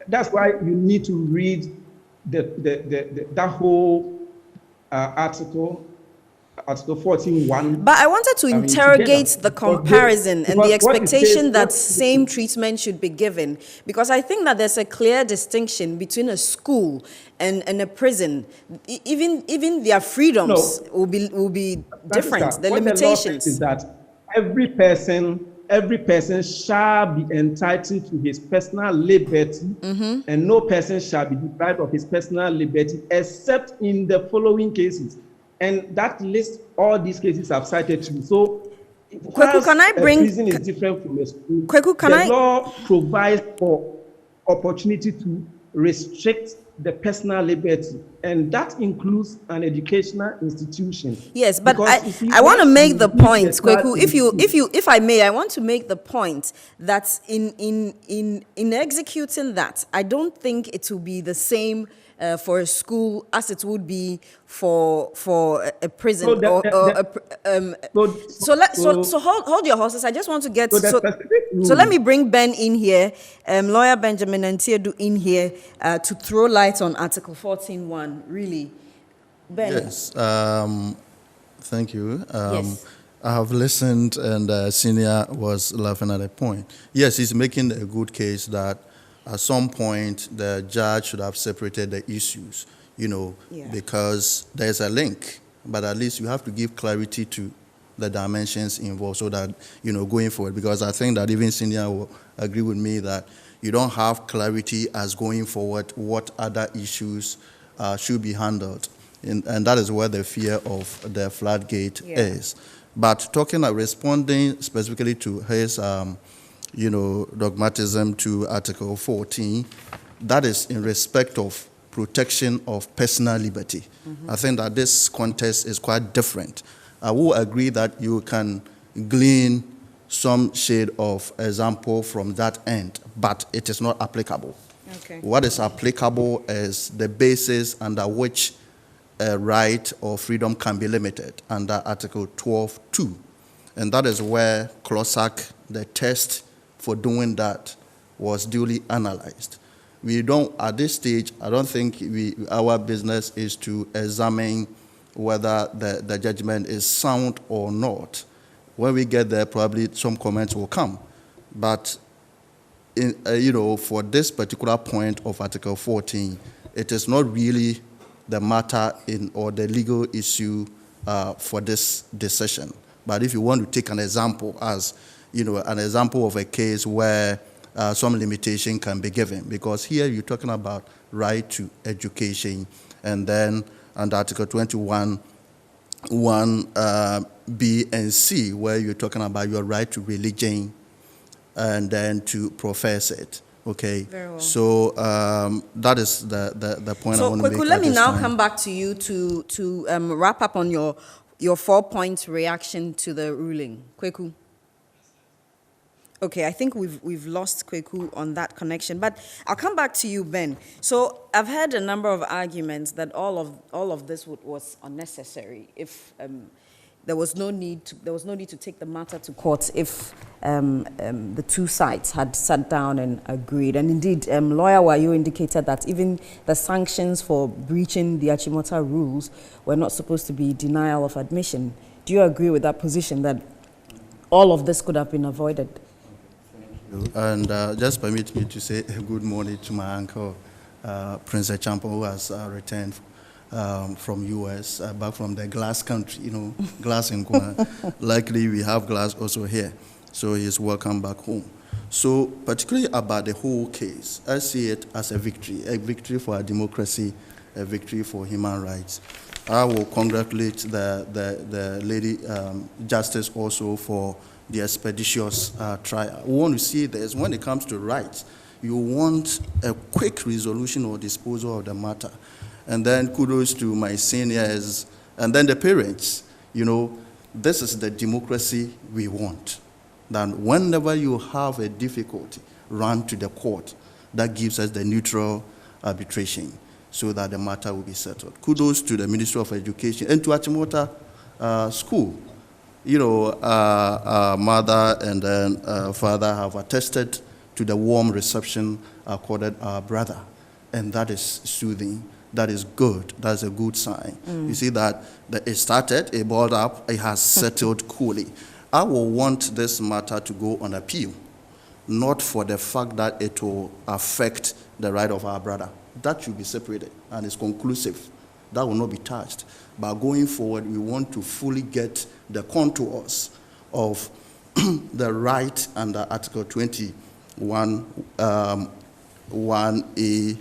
that's why you need to read that whole Article 14.1. But I wanted to interrogate the comparison and the expectation that same treatment should be given, because I think that there's a clear distinction between a school and a prison. Even their freedoms will be different. The limitations is that every person shall be entitled to his personal liberty, and no person shall be deprived of his personal liberty except in the following cases. And that lists all these cases I've cited to you. So, Kweku, can I bring prison is different from a school. Kweku, the law provides for opportunity to restrict the personal liberty, and that includes an educational institution. Yes, but Because, I want to make the point, Kweku, Kweku, if I may, I want to make the point that in executing that, I don't think it will be the same for a school as it would be for a prison. So hold your horses. I just want to get so let me bring Ben in here, lawyer Benjamin Ntiedu in here to throw light on Article 14.1. Really, Ben. Yes. Thank you. Yes. I have listened, and Senior was laughing at a point. Yes, he's making a good case that at some point the judge should have separated the issues, because there's a link, but at least you have to give clarity to the dimensions involved so that, going forward, because I think that even Senior will agree with me that you don't have clarity as going forward what other issues should be handled. And that is where the fear of the floodgate is. But responding specifically to his, dogmatism to Article 14, that is in respect of protection of personal liberty. Mm-hmm. I think that this context is quite different. I will agree that you can glean some shade of example from that end, but it is not applicable. Okay. What is applicable is the basis under which a right or freedom can be limited under Article 12.2. And that is where CLOSAC, the test for doing that, was duly analyzed. We don't, at this stage, I don't think our business is to examine whether the judgment is sound or not. When we get there, probably some comments will come. But, for this particular point of Article 14, it is not really the matter or the legal issue for this decision. But if you want to take an example as, an example of a case where some limitation can be given, because here you're talking about right to education, and then under Article 21, 1, B and C, where you're talking about your right to religion and then to profess it. Okay, very well. So that is the point I want to make. So, let me now come back to you to wrap up on your 4-point reaction to the ruling. Kweku. Okay, I think we've lost Kweku on that connection, but I'll come back to you, Ben. So I've heard a number of arguments that all of this was unnecessary. If there was no need to take the matter to court if the two sides had sat down and agreed. And indeed, lawyer Wayo indicated that even the sanctions for breaching the Achimota rules were not supposed to be denial of admission. Do you agree with that position, that all of this could have been avoided? And just permit me to say good morning to my uncle, Prince Echampo, who has returned from US, back from the glass country, glass in Kona. Likely we have glass also here, so he's welcome back home. So particularly about the whole case, I see it as a victory for our democracy, a victory for human rights. I will congratulate the lady justice also for the expeditious trial. We want to see this, when it comes to rights, you want a quick resolution or disposal of the matter. And then kudos to my seniors, and then the parents. This is the democracy we want. That whenever you have a difficulty, run to the court. That gives us the neutral arbitration so that the matter will be settled. Kudos to the Ministry of Education and to Achimota School. Mother and then father have attested to the warm reception accorded our brother. And that is soothing. That is good. That's a good sign. You see that it started, it boiled up, it has settled coolly. I will want this matter to go on appeal, not for the fact that it will affect the right of our brother. That should be separated and it's conclusive. That will not be touched. But going forward, we want to fully get the contours of the right under Article 21, 1A,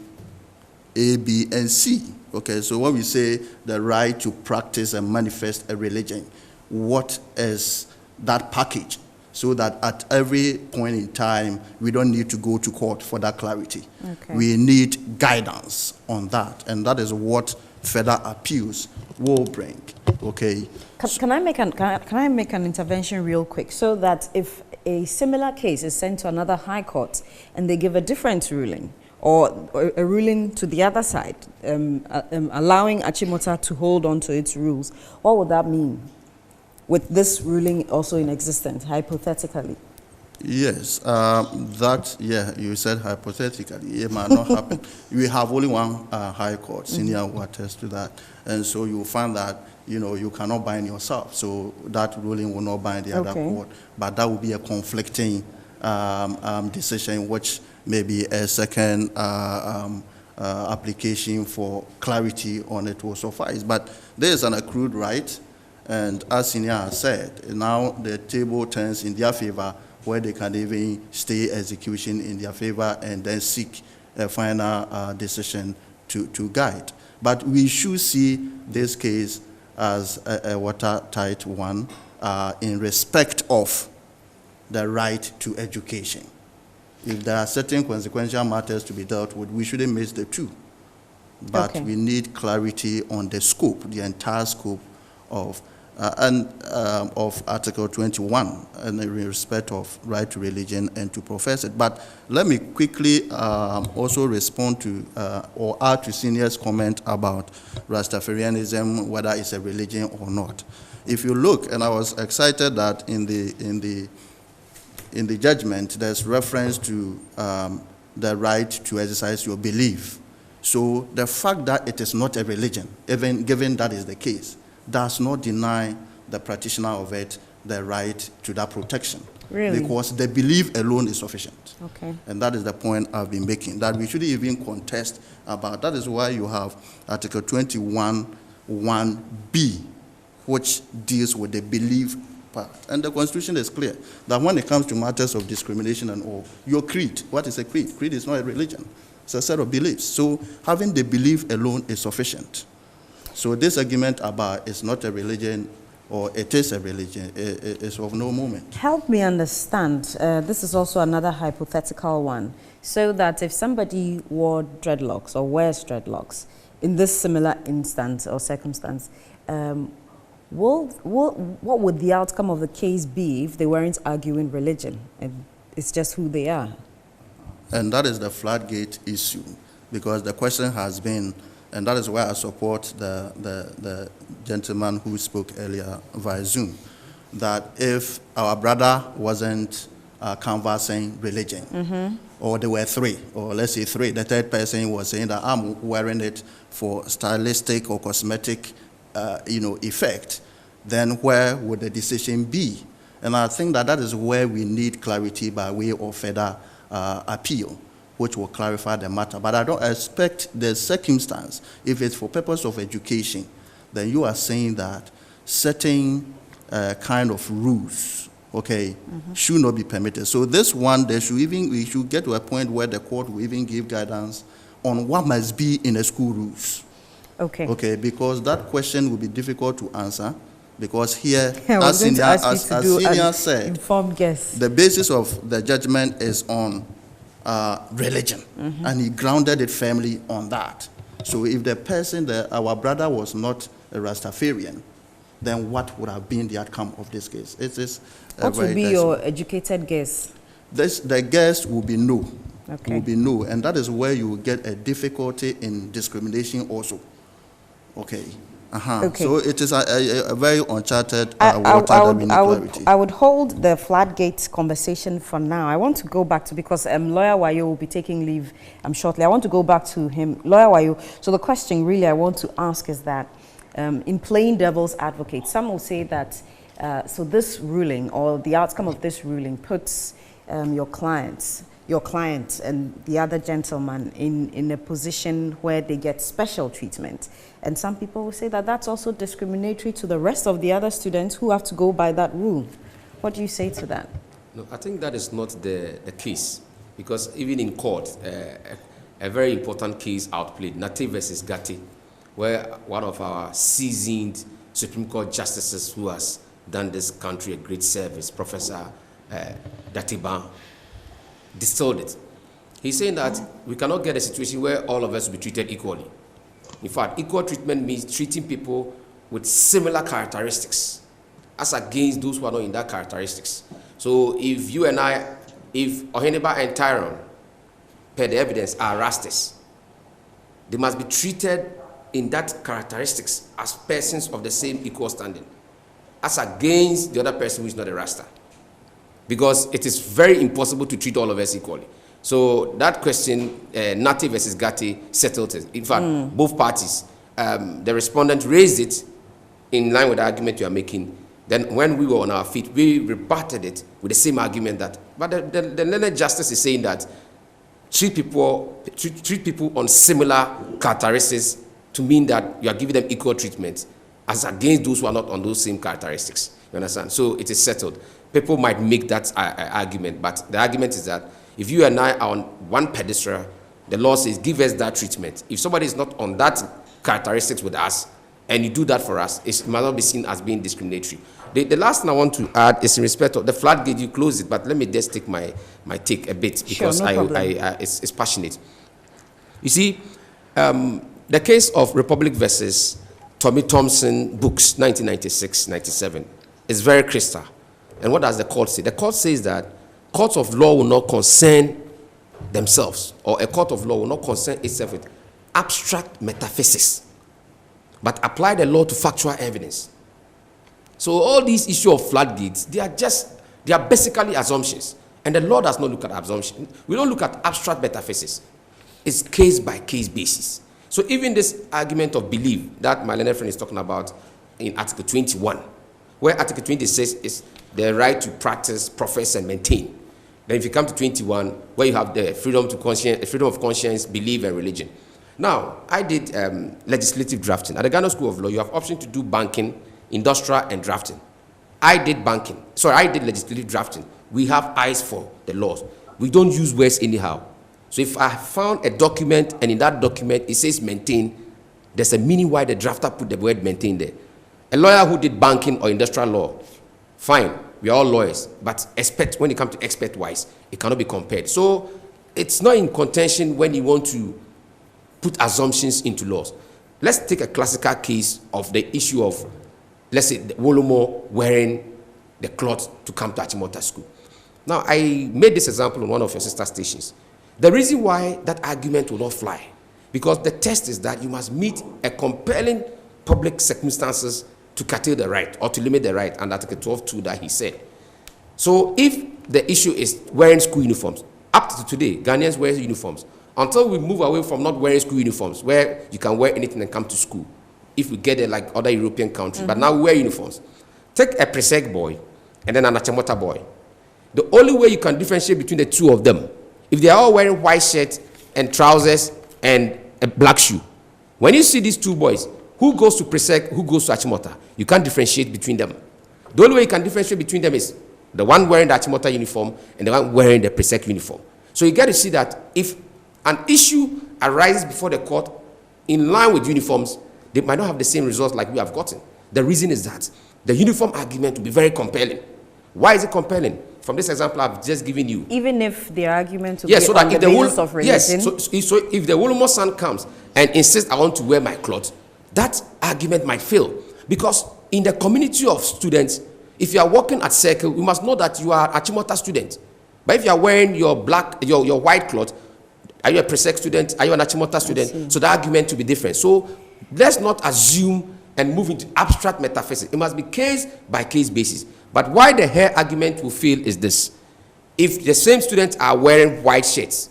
A, B, and C. Okay, so when we say the right to practice and manifest a religion, what is that package so that at every point in time, we don't need to go to court for that clarity. Okay. We need guidance on that, and that is what further appeals will bring, okay? Can I make an intervention real quick, so that if a similar case is sent to another high court and they give a different ruling, or a ruling to the other side, allowing Achimota to hold on to its rules, what would that mean with this ruling also in existence, hypothetically? Yes, you said hypothetically, it might not happen. We have only one high court, senior who attests to that, and so you find that, you cannot bind yourself, so that ruling will not bind the other court, but that will be a conflicting decision, which maybe a second application for clarity on it will suffice. But there is an accrued right, and as Senior has said, now the table turns in their favor, where they can even stay execution in their favor and then seek a final decision to guide. But we should see this case as a watertight one in respect of the right to education. If there are certain consequential matters to be dealt with, we shouldn't miss the two. But we need clarity on the scope, the entire scope of Article 21 and in respect of right to religion and to profess it. But let me quickly also respond to or add to Senior's comment about Rastafarianism, whether it's a religion or not. If you look, and I was excited that in the judgment, there's reference to the right to exercise your belief. So the fact that it is not a religion, even given that is the case, does not deny the practitioner of it the right to that protection. Really? Because the belief alone is sufficient. Okay. And that is the point I've been making, that we shouldn't even contest about. That is why you have Article 21, 1B, which deals with the belief part. And the Constitution is clear that when it comes to matters of discrimination and all, your creed, what is a creed? Creed is not a religion. It's a set of beliefs. So having the belief alone is sufficient. So this argument about it's not a religion or it is a religion is of no moment. Help me understand. This is also another hypothetical one. So that if somebody wore dreadlocks or wears dreadlocks in this similar instance or circumstance, what would the outcome of the case be if they weren't arguing religion and it's just who they are? And that is the floodgate issue, because the question has been, and that is why I support the gentleman who spoke earlier via Zoom, that if our brother wasn't canvassing religion, or there were three, or let's say three, the third person was saying that I'm wearing it for stylistic or cosmetic effect, then where would the decision be? And I think that is where we need clarity by way of further appeal, which will clarify the matter. But I don't expect the circumstance, if it's for purpose of education, then you are saying that certain kind of rules, should not be permitted. So this one, we should get to a point where the court will even give guidance on what must be in the school rules. Okay, because that question will be difficult to answer, because here, as Senior said, informed guess. The basis of the judgment is on religion, and he grounded it firmly on that. So if the person, our brother, was not a Rastafarian, then what would have been the outcome of this case? It is what would be your educated guess? The guess will be no. Will be no, and that is where you will get a difficulty in discrimination also. So it is a very uncharted water that we need clarity. I would hold the floodgates conversation for now. I want to go back to, because Lawyer Wayo will be taking leave shortly. I want to go back to him. Lawyer Wayo, so the question really I want to ask is that, in plain devil's advocate, some will say that, so this ruling or the outcome of this ruling puts your client and the other gentleman in a position where they get special treatment. And some people will say that that's also discriminatory to the rest of the other students who have to go by that rule. What do you say to that? No, I think that is not the case, because even in court, a very important case outplayed, Nate versus Gatti, where one of our seasoned Supreme Court justices who has done this country a great service, Professor Datiban distilled it. He's saying that we cannot get a situation where all of us will be treated equally. In fact, equal treatment means treating people with similar characteristics as against those who are not in that characteristics. So if you and I, if Oheneba and Tyrone, per the evidence, are Rastas, they must be treated in that characteristics as persons of the same equal standing, as against the other person who is not a Rasta. Because it is very impossible to treat all of us equally. So that question, Nati versus Gatti, settled it. In fact, both parties, the respondent raised it in line with the argument you are making. Then when we were on our feet, we rebutted it with the same argument that, but the learned justice is saying that treat people on similar characteristics to mean that you are giving them equal treatment as against those who are not on those same characteristics. You understand? So it is settled. People might make that argument, but the argument is that if you and I are on one pedestal, the law says give us that treatment. If somebody is not on that characteristics with us, and you do that for us, it might not be seen as being discriminatory. The last thing I want to add is in respect of the floodgate. You close it, but let me just take my take a bit because sure, no it's passionate. You see, the case of Republic versus Tommy Thompson Books, 1996-97, is very crystal. And what does the court say? The court says that courts of law will not concern themselves, or a court of law will not concern itself with abstract metaphysics, but apply the law to factual evidence. So all these issues of floodgates, they are basically assumptions. And the law does not look at assumptions. We don't look at abstract metaphysics. It's case-by-case basis. So even this argument of belief that my learned friend is talking about in Article 21, where Article 20 says is the right to practice, profess, and maintain. Then if you come to 21, where you have the freedom of conscience, belief, and religion. Now, I did legislative drafting. At the Ghana School of Law, you have option to do banking, industrial, and drafting. I did banking. Sorry, I did legislative drafting. We have eyes for the laws. We don't use words anyhow. So if I found a document, and in that document it says maintain, there's a meaning why the drafter put the word maintain there. A lawyer who did banking or industrial law, fine, we are all lawyers, but when it comes to expert-wise, it cannot be compared. So it's not in contention when you want to put assumptions into laws. Let's take a classical case of the issue of, let's say, Wolomo wearing the cloth to come to Achimota School. Now, I made this example on one of your sister stations. The reason why that argument will not fly, because the test is that you must meet a compelling public circumstances to curtail the right or to limit the right under Article 12.2 that he said. So if the issue is wearing school uniforms, up to today, Ghanaians wear uniforms. Until we move away from not wearing school uniforms, where you can wear anything and come to school, if we get it like other European countries, but now we wear uniforms. Take a Presec boy and then an Achimota boy. The only way you can differentiate between the two of them, if they are all wearing white shirts and trousers and a black shoe, when you see these two boys, who goes to Presec, who goes to Achimota, you can't differentiate between them. The only way you can differentiate between them is the one wearing the Achimota uniform and the one wearing the Presec uniform. So you get to see that if an issue arises before the court in line with uniforms, they might not have the same results like we have gotten. The reason is that the uniform argument will be very compelling. Why is it compelling? From this example I've just given you. Even if the argument will yes, be so on that the basis of religion? Yes, so if the Wolomo son comes and insists, I want to wear my cloth, that argument might fail. Because in the community of students, if you are working at Circle, we must know that you are a Achimota student. But if you are wearing your white cloth, are you a Presec student? Are you an Achimota student? So the argument will be different. So let's not assume and move into abstract metaphysics. It must be case-by-case basis. But why the hair argument will fail is this. If the same students are wearing white shirts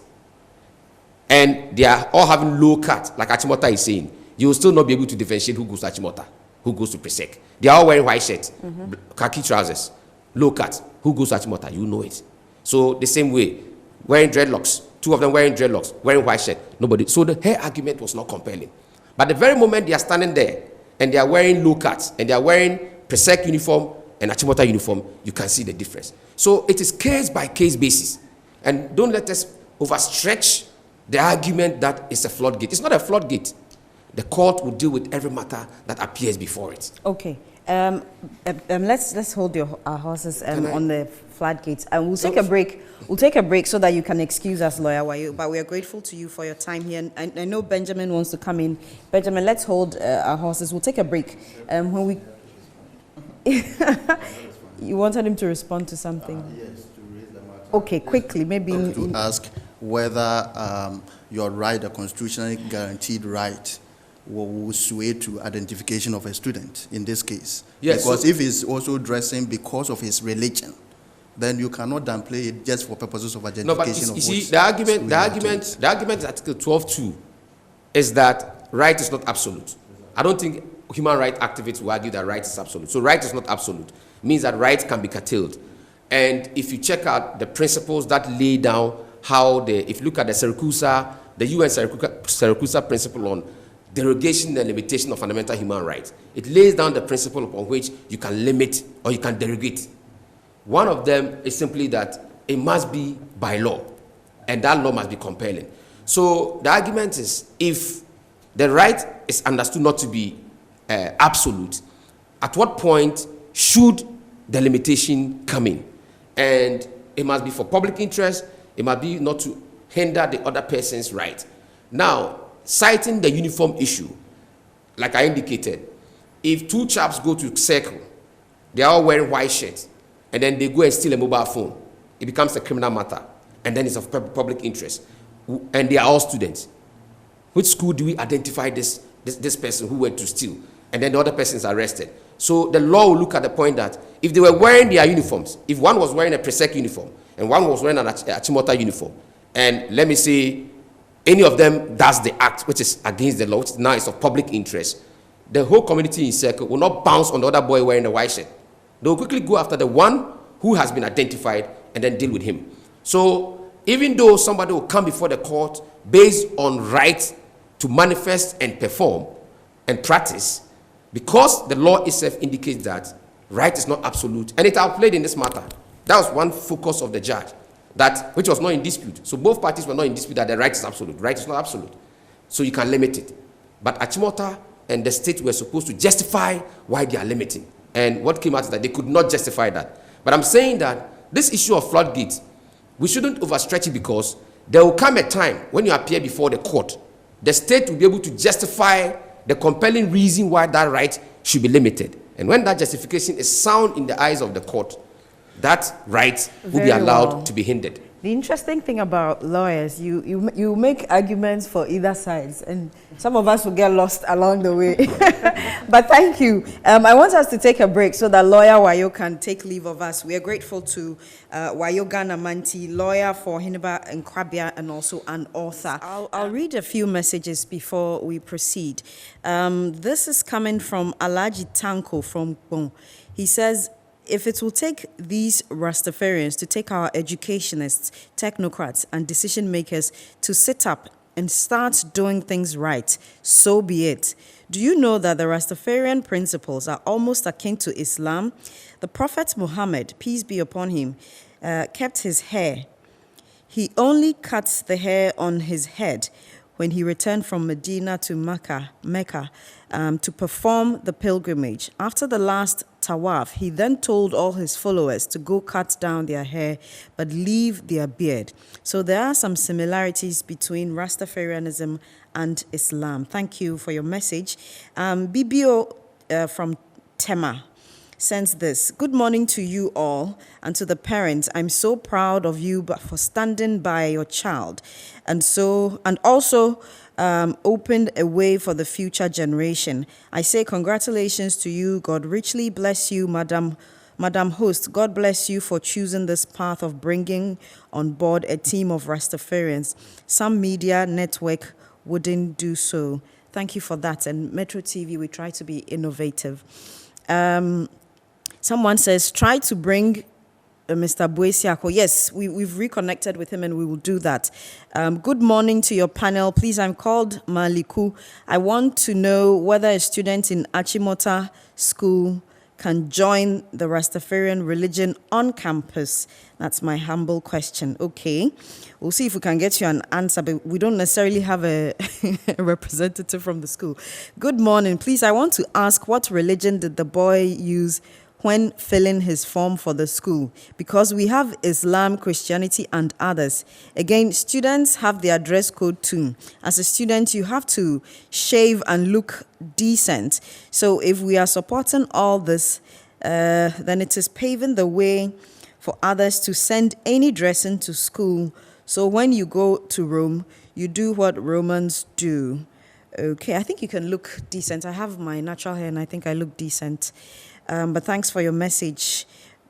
and they are all having low cut, like Achimota is saying, you will still not be able to differentiate who goes to Achimota, who goes to Presec. They are all wearing white shirts, khaki trousers, low cut. Who goes to Achimota? You know it. So the same way, wearing dreadlocks, two of them wearing dreadlocks, wearing white shirt, nobody. So the hair argument was not compelling. But the very moment they are standing there and they are wearing low cuts and they are wearing Presec uniform and Achimota uniform, you can see the difference. So it is case-by-case basis. And don't let us overstretch the argument that it's a floodgate. It's not a floodgate. The court will deal with every matter that appears before it. Okay. Let's hold our horses on the floodgates. And we'll take a break. We'll take a break so that you can excuse us, Lawyer Wayo. But we are grateful to you for your time here. And I know Benjamin wants to come in. Benjamin, let's hold our horses. We'll take a break. When we... You wanted him to respond to something? Yes, to raise the matter. Okay, quickly, maybe... To ask whether your right, a constitutionally guaranteed right, will sway to identification of a student in this case. Yes. Because So if he's also dressing because of his religion, then you cannot downplay it just for purposes of identification. No, but you see, the argument is Article 12.2 is that right is not absolute. I don't think human rights activists will argue that right is absolute. So right is not absolute. It means that right can be curtailed. And if you check out the principles that lay down how if you look at the UN Syracuse principle on derogation and limitation of fundamental human rights, it lays down the principle upon which you can limit or you can derogate. One of them is simply that it must be by law, and that law must be compelling. So the argument is, if the right is understood not to be absolute, at what point should the limitation come in? And it must be for public interest, it must be not to hinder the other person's right. Now, citing the uniform issue, like I indicated, if two chaps go to circle, they are all wearing white shirts, and then they go and steal a mobile phone, it becomes a criminal matter, and then it's of public interest, and they are all students. Which school do we identify this person who went to steal, and then the other person is arrested? So the law will look at the point that if they were wearing their uniforms, if one was wearing a Presec uniform, and one was wearing an Achimota uniform, and let me say, any of them does the act which is against the law, which now is of public interest, the whole community in circle will not bounce on the other boy wearing a white shirt. They will quickly go after the one who has been identified and then deal with him. So even though somebody will come before the court based on right to manifest and perform and practice, because the law itself indicates that right is not absolute, and it outplayed in this matter. That was one focus of the judge, which was not in dispute. So both parties were not in dispute that the right is absolute. Right is not absolute. So you can limit it. But Achimota and the state were supposed to justify why they are limiting. And what came out is that they could not justify that. But I'm saying that this issue of floodgates, we shouldn't overstretch it, because there will come a time when you appear before the court, the state will be able to justify the compelling reason why that right should be limited. And when that justification is sound in the eyes of the court, that right will be allowed to be hindered. The interesting thing about lawyers, you make arguments for either sides, and some of us will get lost along the way. But thank you. I want us to take a break so that Lawyer Wayo can take leave of us. We are grateful to Wayo Ganamanti, lawyer for Hineba and Kwabia, and also an author. I'll read a few messages before we proceed. This is coming from Alaji Tanko from Bon. He says, if it will take these Rastafarians to take our educationists, technocrats, and decision makers to sit up and start doing things right, so be it. Do you know that the Rastafarian principles are almost akin to Islam? The Prophet Muhammad, peace be upon him, kept his hair. He only cuts the hair on his head when he returned from Medina to Mecca, to perform the pilgrimage. After the last tawaf, he then told all his followers to go cut down their hair but leave their beard. So there are some similarities between Rastafarianism and Islam. Thank you for your message. BBO from Tema sends this. Good morning to you all and to the parents. I'm so proud of you for standing by your child, and also opened a way for the future generation. I say congratulations to you. God richly bless you, Madam Host. God bless you for choosing this path of bringing on board a team of Rastafarians. Some media network wouldn't do so. Thank you for that. And Metro TV, we try to be innovative. Someone says, try to bring Mr. Buesiako. Yes, we've reconnected with him and we will do that. Good morning to your panel. Please, I'm called Maliku. I want to know whether a student in Achimota School can join the Rastafarian religion on campus. That's my humble question. Okay, we'll see if we can get you an answer, but we don't necessarily have a representative from the school. Good morning. Please, I want to ask, what religion did the boy use when filling his form for the school, because we have Islam, Christianity, and others. Again, students have their dress code too. As a student, you have to shave and look decent. So if we are supporting all this, then it is paving the way for others to send any dressing to school. So when you go to Rome, you do what Romans do. Okay, I think you can look decent. I have my natural hair and I think I look decent. But thanks for your message.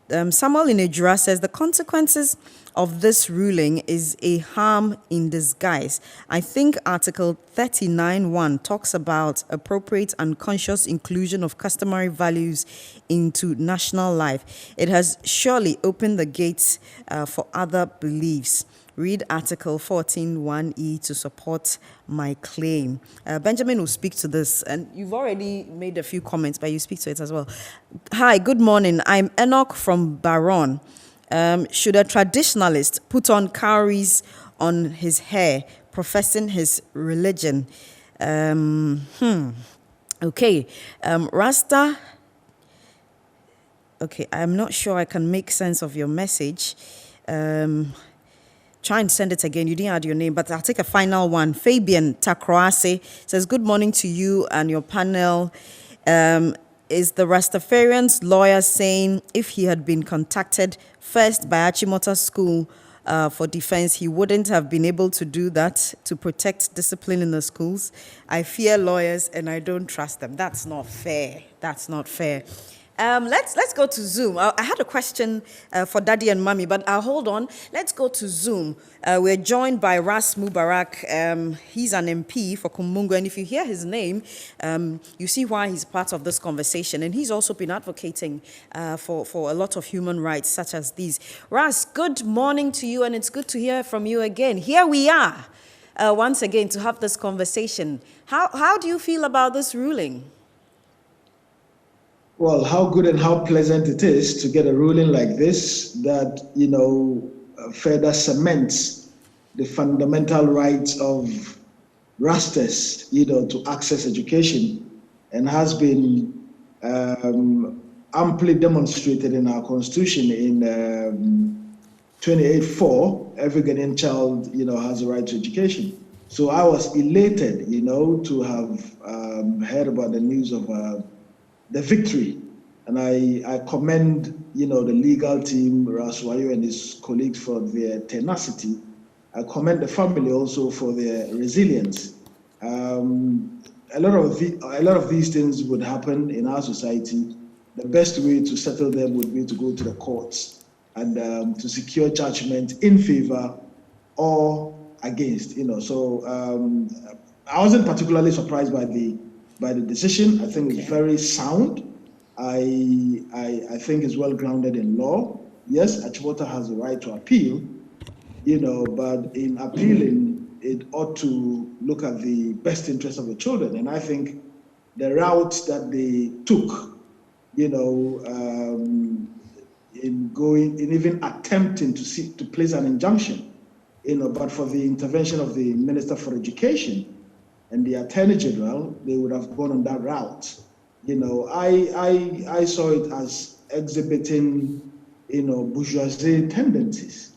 Samuel in Ejura says the consequences of this ruling is a harm in disguise. I think Article 39(1) talks about appropriate and conscious inclusion of customary values into national life. It has surely opened the gates for other beliefs. Read Article 14(1)(e) to support my claim. Benjamin will speak to this, and you've already made a few comments, but you speak to it as well. Hi, good morning. I'm Enoch from Baron. Should a traditionalist put on cowries on his hair, professing his religion? Okay. Rasta. Okay, I'm not sure I can make sense of your message. Try and send it again. You didn't add your name, but I'll take a final one. Fabian Takroase says, good morning to you and your panel. Is the Rastafarian's lawyer saying if he had been contacted first by Achimota School for defense, he wouldn't have been able to do that to protect discipline in the schools? I fear lawyers and I don't trust them. That's not fair. That's not fair. Let's go to Zoom. I had a question for Daddy and Mommy, but hold on. Let's go to Zoom. We're joined by Ras Mubarak. He's an MP for Kumungu, and if you hear his name, you see why he's part of this conversation. And he's also been advocating for a lot of human rights, such as these. Ras, good morning to you, and it's good to hear from you again. Here we are, once again, to have this conversation. How do you feel about this ruling? Well, how good and how pleasant it is to get a ruling like this that, further cements the fundamental rights of Rastas, to access education, and has been amply demonstrated in our constitution in 28(4). Every Ghanaian child, has a right to education. So I was elated, to have heard about the news of the victory. And I commend, the legal team, Raswayo and his colleagues for their tenacity. I commend the family also for their resilience. A lot of these things would happen in our society. The best way to settle them would be to go to the courts and to secure judgment in favor or against, So I wasn't particularly surprised by the decision. I think it's very sound. I think it's well grounded in law. Yes, Achimota has the right to appeal, but in appealing, it ought to look at the best interest of the children. And I think the route that they took, in even attempting to place an injunction, but for the intervention of the Minister for Education and the Attorney General, they would have gone on that route. I saw it as exhibiting, bourgeoisie tendencies,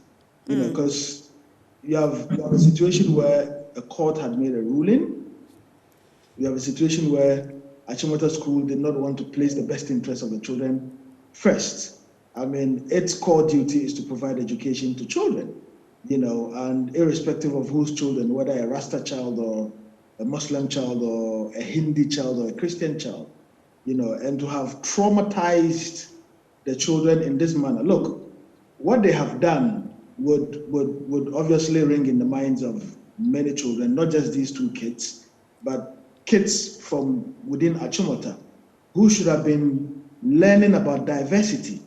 because you have a situation where a court had made a ruling. You have a situation where Achimota School did not want to place the best interests of the children first. I mean, its core duty is to provide education to children, and irrespective of whose children, whether a Rasta child or a Muslim child or a Hindi child or a Christian child, and to have traumatized the children in this manner. Look, what they have done would obviously ring in the minds of many children, not just these two kids, but kids from within Achimota who should have been learning about diversity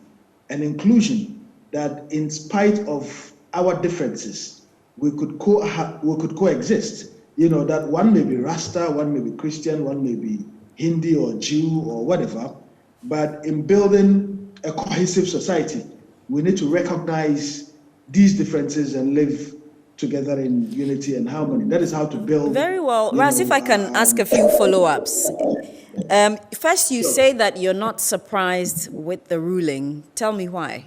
and inclusion, that in spite of our differences, we could coexist. That one may be Rasta, one may be Christian, one may be Hindi or Jew or whatever, but in building a cohesive society, we need to recognize these differences and live together in unity and harmony. That is how to build. Very well. Raz, if I can ask a few follow-ups. First, you say that you're not surprised with the ruling. Tell me why.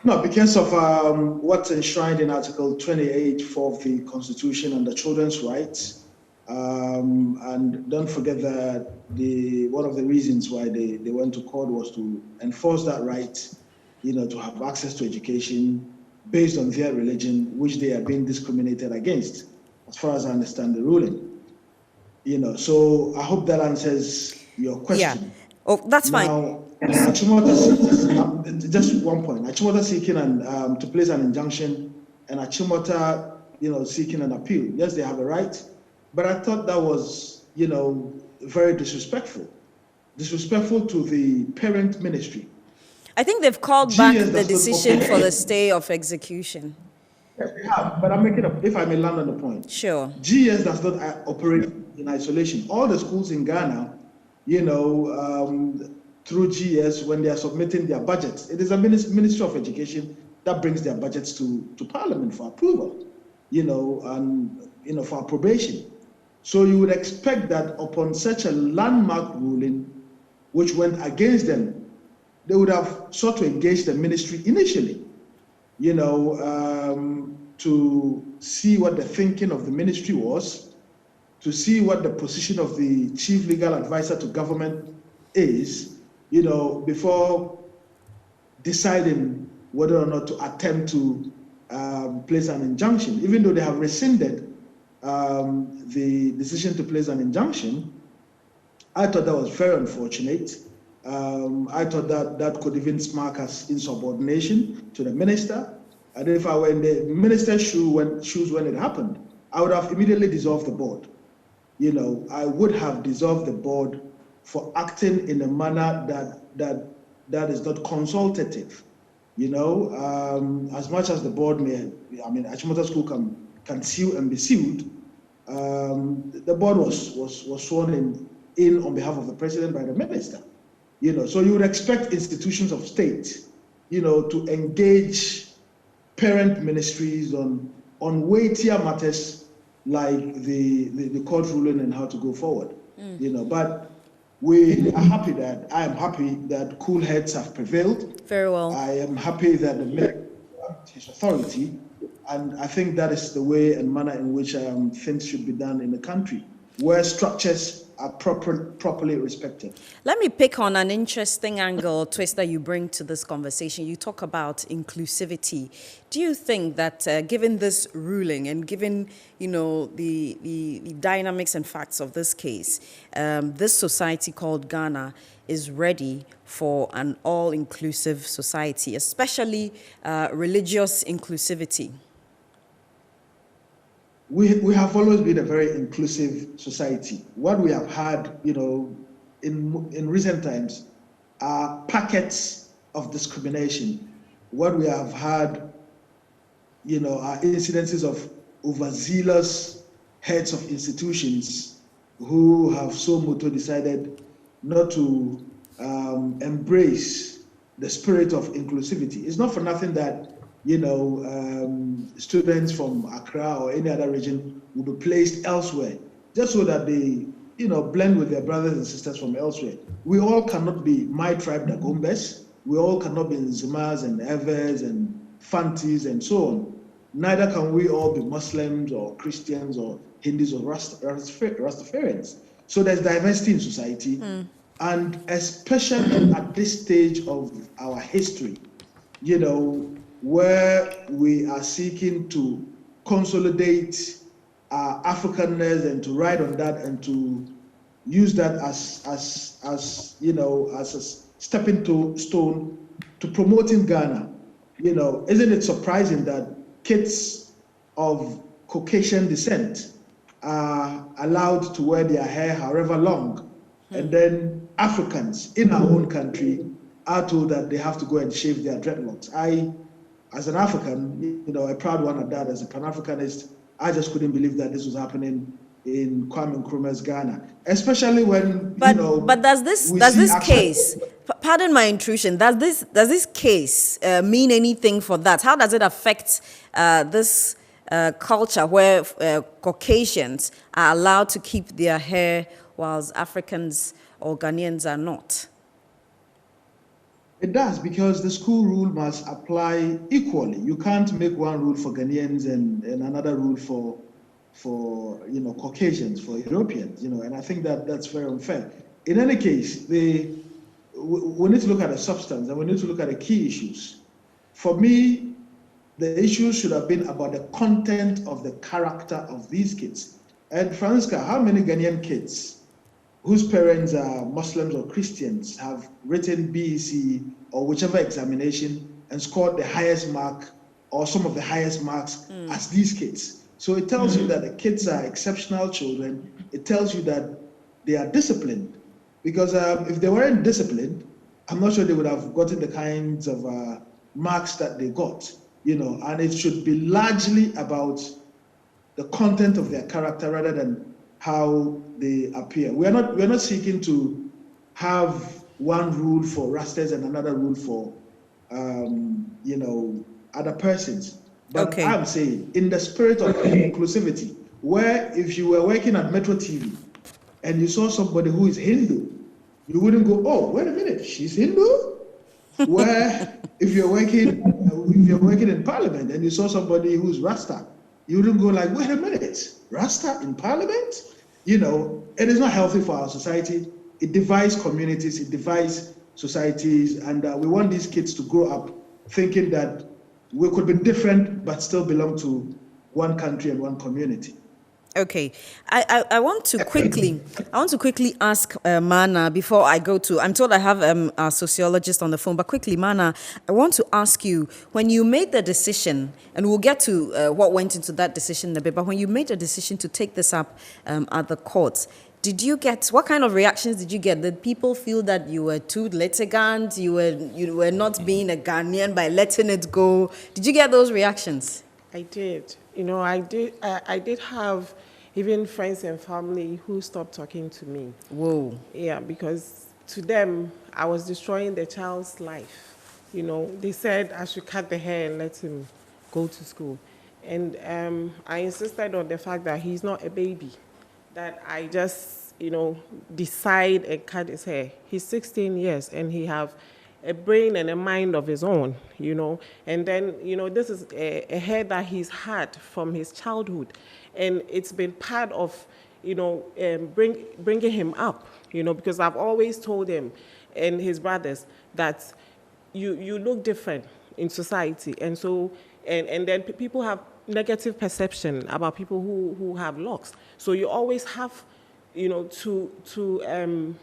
No, because of what's enshrined in Article 28 of the Constitution and the children's rights. And don't forget that one of the reasons why they went to court was to enforce that right, to have access to education based on their religion, which they are being discriminated against, as far as I understand the ruling. So I hope that answers your question. Yeah. Oh, that's fine. Now, Achimota, just one point. Achimota seeking to place an injunction, and Achimota, seeking an appeal. Yes, they have a right, but I thought that was, very disrespectful. Disrespectful to the parent ministry. I think they've called back the decision for the stay of execution. Yes, they have, but I'm making up, if I may land on the point. Sure. GS does not operate in isolation. All the schools in Ghana, through GS, when they are submitting their budgets, it is a Ministry of Education that brings their budgets to Parliament for approval, and for approbation. So you would expect that upon such a landmark ruling, which went against them, they would have sought to engage the ministry initially, to see what the thinking of the ministry was, to see what the position of the chief legal advisor to government is, before deciding whether or not to attempt to place an injunction. Even though they have rescinded the decision to place an injunction, I thought that was very unfortunate. I thought that could even mark us insubordination to the minister. And if I were in the minister's shoes when it happened, I would have immediately dissolved the board. I would have dissolved the board for acting in a manner that is not consultative. As much as the board may, Achimota School can sue and be sued. The board was sworn in on behalf of the president by the minister. So you would expect institutions of state, to engage parent ministries on weightier matters like the court ruling and how to go forward. But we are happy that I am happy that cool heads have prevailed. Very well. I am happy that the minister has authority, and I think that is the way and manner in which things should be done in the country, where structures are properly respected. Let me pick on an interesting angle, twist that you bring to this conversation. You talk about inclusivity. Do you think that given this ruling and given, the dynamics and facts of this case, this society called Ghana is ready for an all-inclusive society, especially religious inclusivity? We have always been a very inclusive society. What we have had, in recent times are packets of discrimination. What we have had, are incidences of overzealous heads of institutions who have so much decided not to embrace the spirit of inclusivity. It's not for nothing that students from Accra or any other region will be placed elsewhere, just so that they, blend with their brothers and sisters from elsewhere. We all cannot be my tribe, the Gombes. We all cannot be Nzimas and Evers and Fantis and so on. Neither can we all be Muslims or Christians or Hindus or Rastafarians. So there's diversity in society, and especially at this stage of our history, where we are seeking to consolidate our Africanness and to ride on that and to use that as a stepping stone to promoting Ghana. Isn't it surprising that kids of Caucasian descent are allowed to wear their hair however long, and then Africans in our own country are told that they have to go and shave their dreadlocks? As an African, a proud one at that, as a Pan-Africanist, I just couldn't believe that this was happening in Kwame Nkrumah's Ghana, especially when but does this case, pardon my intrusion, does this case mean anything for that? How does it affect this culture where Caucasians are allowed to keep their hair whilst Africans or Ghanaians are not? It does, because the school rule must apply equally. You can't make one rule for Ghanaians and another rule for Caucasians, for Europeans, and I think that that's very unfair. In any case, we need to look at the substance and we need to look at the key issues. For me, the issues should have been about the content of the character of these kids. And Francisca, how many Ghanaian kids whose parents are Muslims or Christians have written BEC or whichever examination and scored the highest mark or some of the highest marks as these kids? So it tells you that the kids are exceptional children. It tells you that they are disciplined. Because if they weren't disciplined, I'm not sure they would have gotten the kinds of marks that they got, and it should be largely about the content of their character rather than how they appear. We are not seeking to have one rule for Rastas and another rule for other persons. But okay. I'm saying in the spirit of inclusivity, where if you were working at Metro TV and you saw somebody who is Hindu, you wouldn't go, oh, wait a minute, she's Hindu? Where if you're working in Parliament and you saw somebody who's Rasta, you wouldn't go like, wait a minute, Rasta in Parliament? It is not healthy for our society. It divides communities, it divides societies, and we want these kids to grow up thinking that we could be different but still belong to one country and one community. Okay, I want to quickly ask Mana before I go to. I'm told I have a sociologist on the phone, but quickly, Mana, I want to ask you, when you made the decision, and we'll get to what went into that decision in a bit, but when you made the decision to take this up at the courts, what kind of reactions did you get? Did people feel that you were too litigant, you were not being a Ghanaian by letting it go? Did you get those reactions? I did. I did have even friends and family who stopped talking to me. Whoa. Yeah, because to them, I was destroying the child's life. They said I should cut the hair and let him go to school. And I insisted on the fact that he's not a baby, that I just, decide and cut his hair. He's 16 years and he have a brain and a mind of his own, and then, this is a hair that he's had from his childhood, and it's been part of, bringing him up, because I've always told him and his brothers that you look different in society, and so, and then people have negative perception about people who have locks, so you always have, to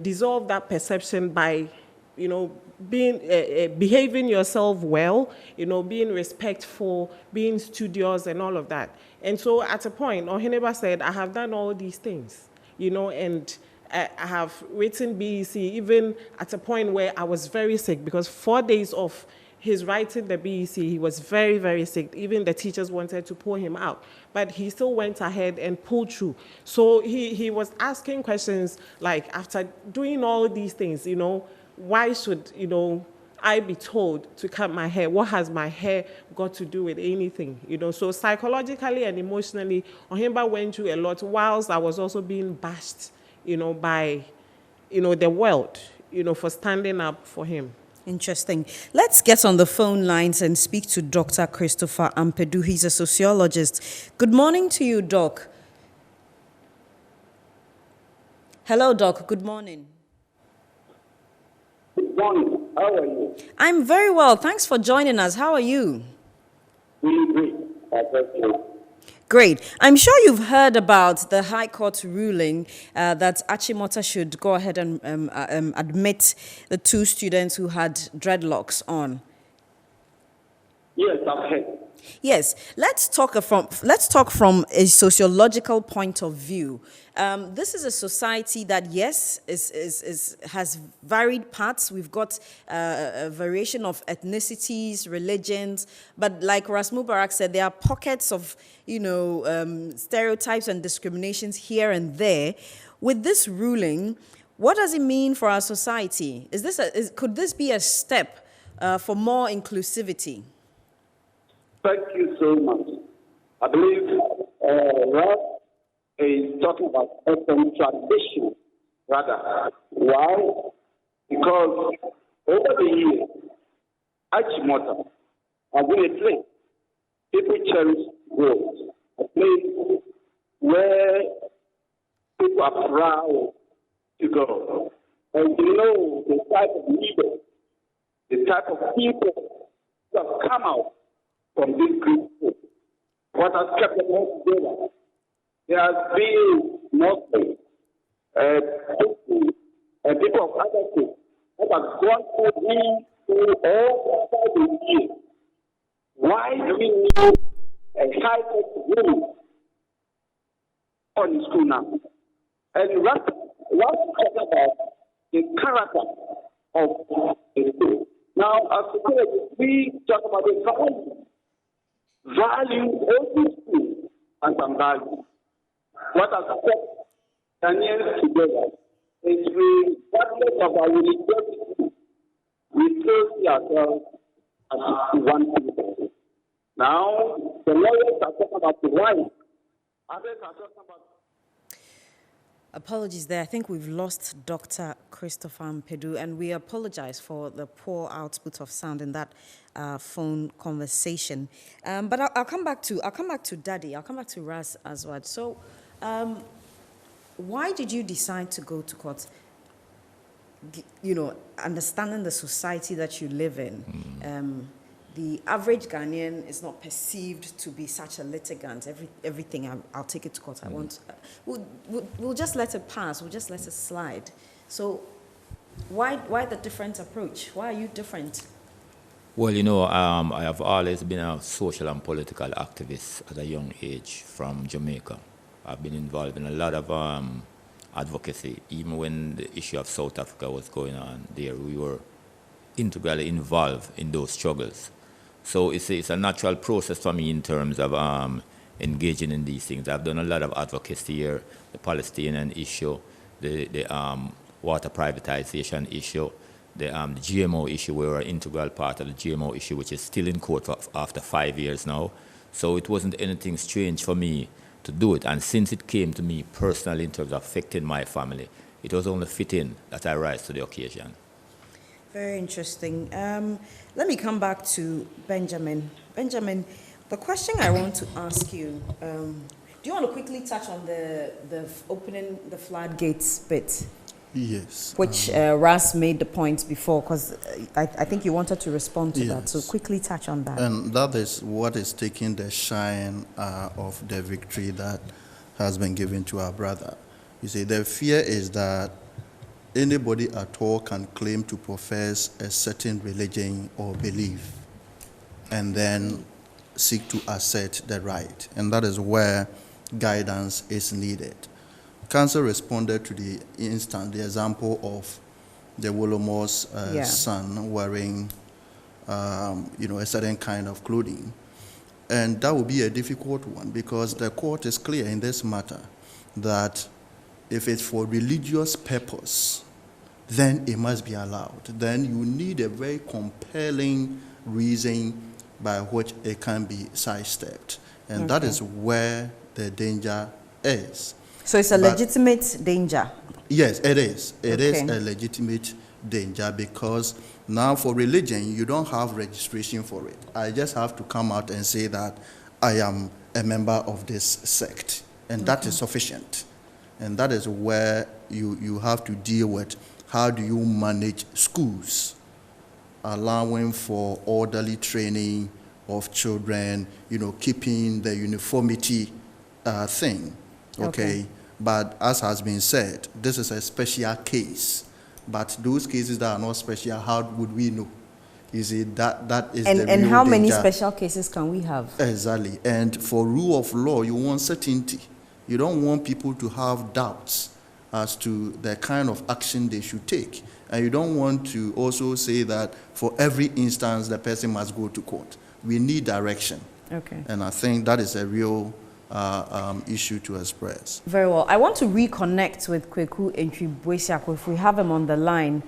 dissolve that perception by being behaving yourself well, being respectful, being studious, and all of that. And so, at a point, Oheneba said, "I have done all these things, and I have written BEC even at a point where I was very sick because 4 days of his writing the BEC, he was very, very sick. Even the teachers wanted to pull him out, but he still went ahead and pulled through. So he was asking questions like, after doing all these things, why should, I be told to cut my hair? What has my hair got to do with anything? So psychologically and emotionally, Ohimba went through a lot whilst I was also being bashed, by, the world, for standing up for him. Interesting. Let's get on the phone lines and speak to Dr. Christopher Ampedu. He's a sociologist. Good morning to you, Doc. Hello, Doc. Good morning. Good morning. How are you? I'm very well. Thanks for joining us. How are you? Really great. Thank you. Great. I'm sure you've heard about the High Court ruling that Achimota should go ahead and admit the 2 students who had dreadlocks on. Yes, I've heard. Yes, let's talk from a sociological point of view. This is a society that, yes, has varied parts. We've got a variation of ethnicities, religions, but like Ras Mubarak said, there are pockets of, stereotypes and discriminations here and there. With this ruling, What does it mean for our society? Could this be a step for more inclusivity? Thank you so much. I believe Rob is talking about open tradition, rather. Why? Because over the years, Achimota has been a place people cherish growth, a place where people are proud to go. And you know the type of leaders, the type of people who have come out from this group. What has kept them all together? There has been Muslims, people of other states that have gone through all the years. Why do we need a high-tech room on the school now? And let's talk about the character of the school. Now, as we talk about the value of the school and some value. What has kept Ghanaians together is regardless of our religiosity, we still see ourselves as one people. Now, the lawyers are talking about the right. Others are talking about. Apologies there. I think we've lost Dr. Christopher Mpedu, and we apologize for the poor output of sound in that phone conversation. But I'll come back to Daddy. I'll come back to Ras as well. So, why did you decide to go to court? You know, understanding the society that you live in. The average Ghanaian is not perceived to be such a litigant. Everything, I'll take it to court. I want. We'll just let it pass. We'll just let it slide. So, why the different approach? Why are you different? Well, you know, I have always been a social and political activist at a young age from Jamaica. I've been involved in a lot of advocacy. Even when the issue of South Africa was going on there, we were integrally involved in those struggles. So it's a natural process for me in terms of engaging in these things. I've done a lot of advocacy here, the Palestinian issue, the water privatization issue, the GMO issue. We were an integral part of the GMO issue, which is still in court after 5 years now. So it wasn't anything strange for me to do it. And since it came to me personally in terms of affecting my family, it was only fitting that I rise to the occasion. Very interesting. Let me come back to Benjamin. Benjamin, the question I want to ask you, do you want to quickly touch on the opening the floodgates bit? Yes. Which Ras made the point before, because I think you wanted to respond to that. So quickly touch on that. And that is what is taking the shine of the victory that has been given to our brother. You see, the fear is that anybody at all can claim to profess a certain religion or belief and then seek to assert the right. And that is where guidance is needed. Council responded to the example of the Wolomo's son wearing, a certain kind of clothing. And that would be a difficult one because the court is clear in this matter that if it's for religious purpose, then it must be allowed. Then you need a very compelling reason by which it can be sidestepped. And that is where the danger is. So it's a legitimate danger? Yes, it is. It is a legitimate danger because now for religion, you don't have registration for it. I just have to come out and say that I am a member of this sect. And that is sufficient. And that is where you have to deal with how do you manage schools, allowing for orderly training of children, keeping the uniformity thing. Okay. But as has been said, this is a special case. But those cases that are not special, how would we know? You see, that is the real And how many danger. special cases can we have? Exactly. And for rule of law, you want certainty. You don't want people to have doubts as to the kind of action they should take. And you don't want to also say that for every instance, the person must go to court. We need direction. Okay. And I think that is a real issue to express. Very well. I want to reconnect with Kweku Entribwesiako if we have him on the line.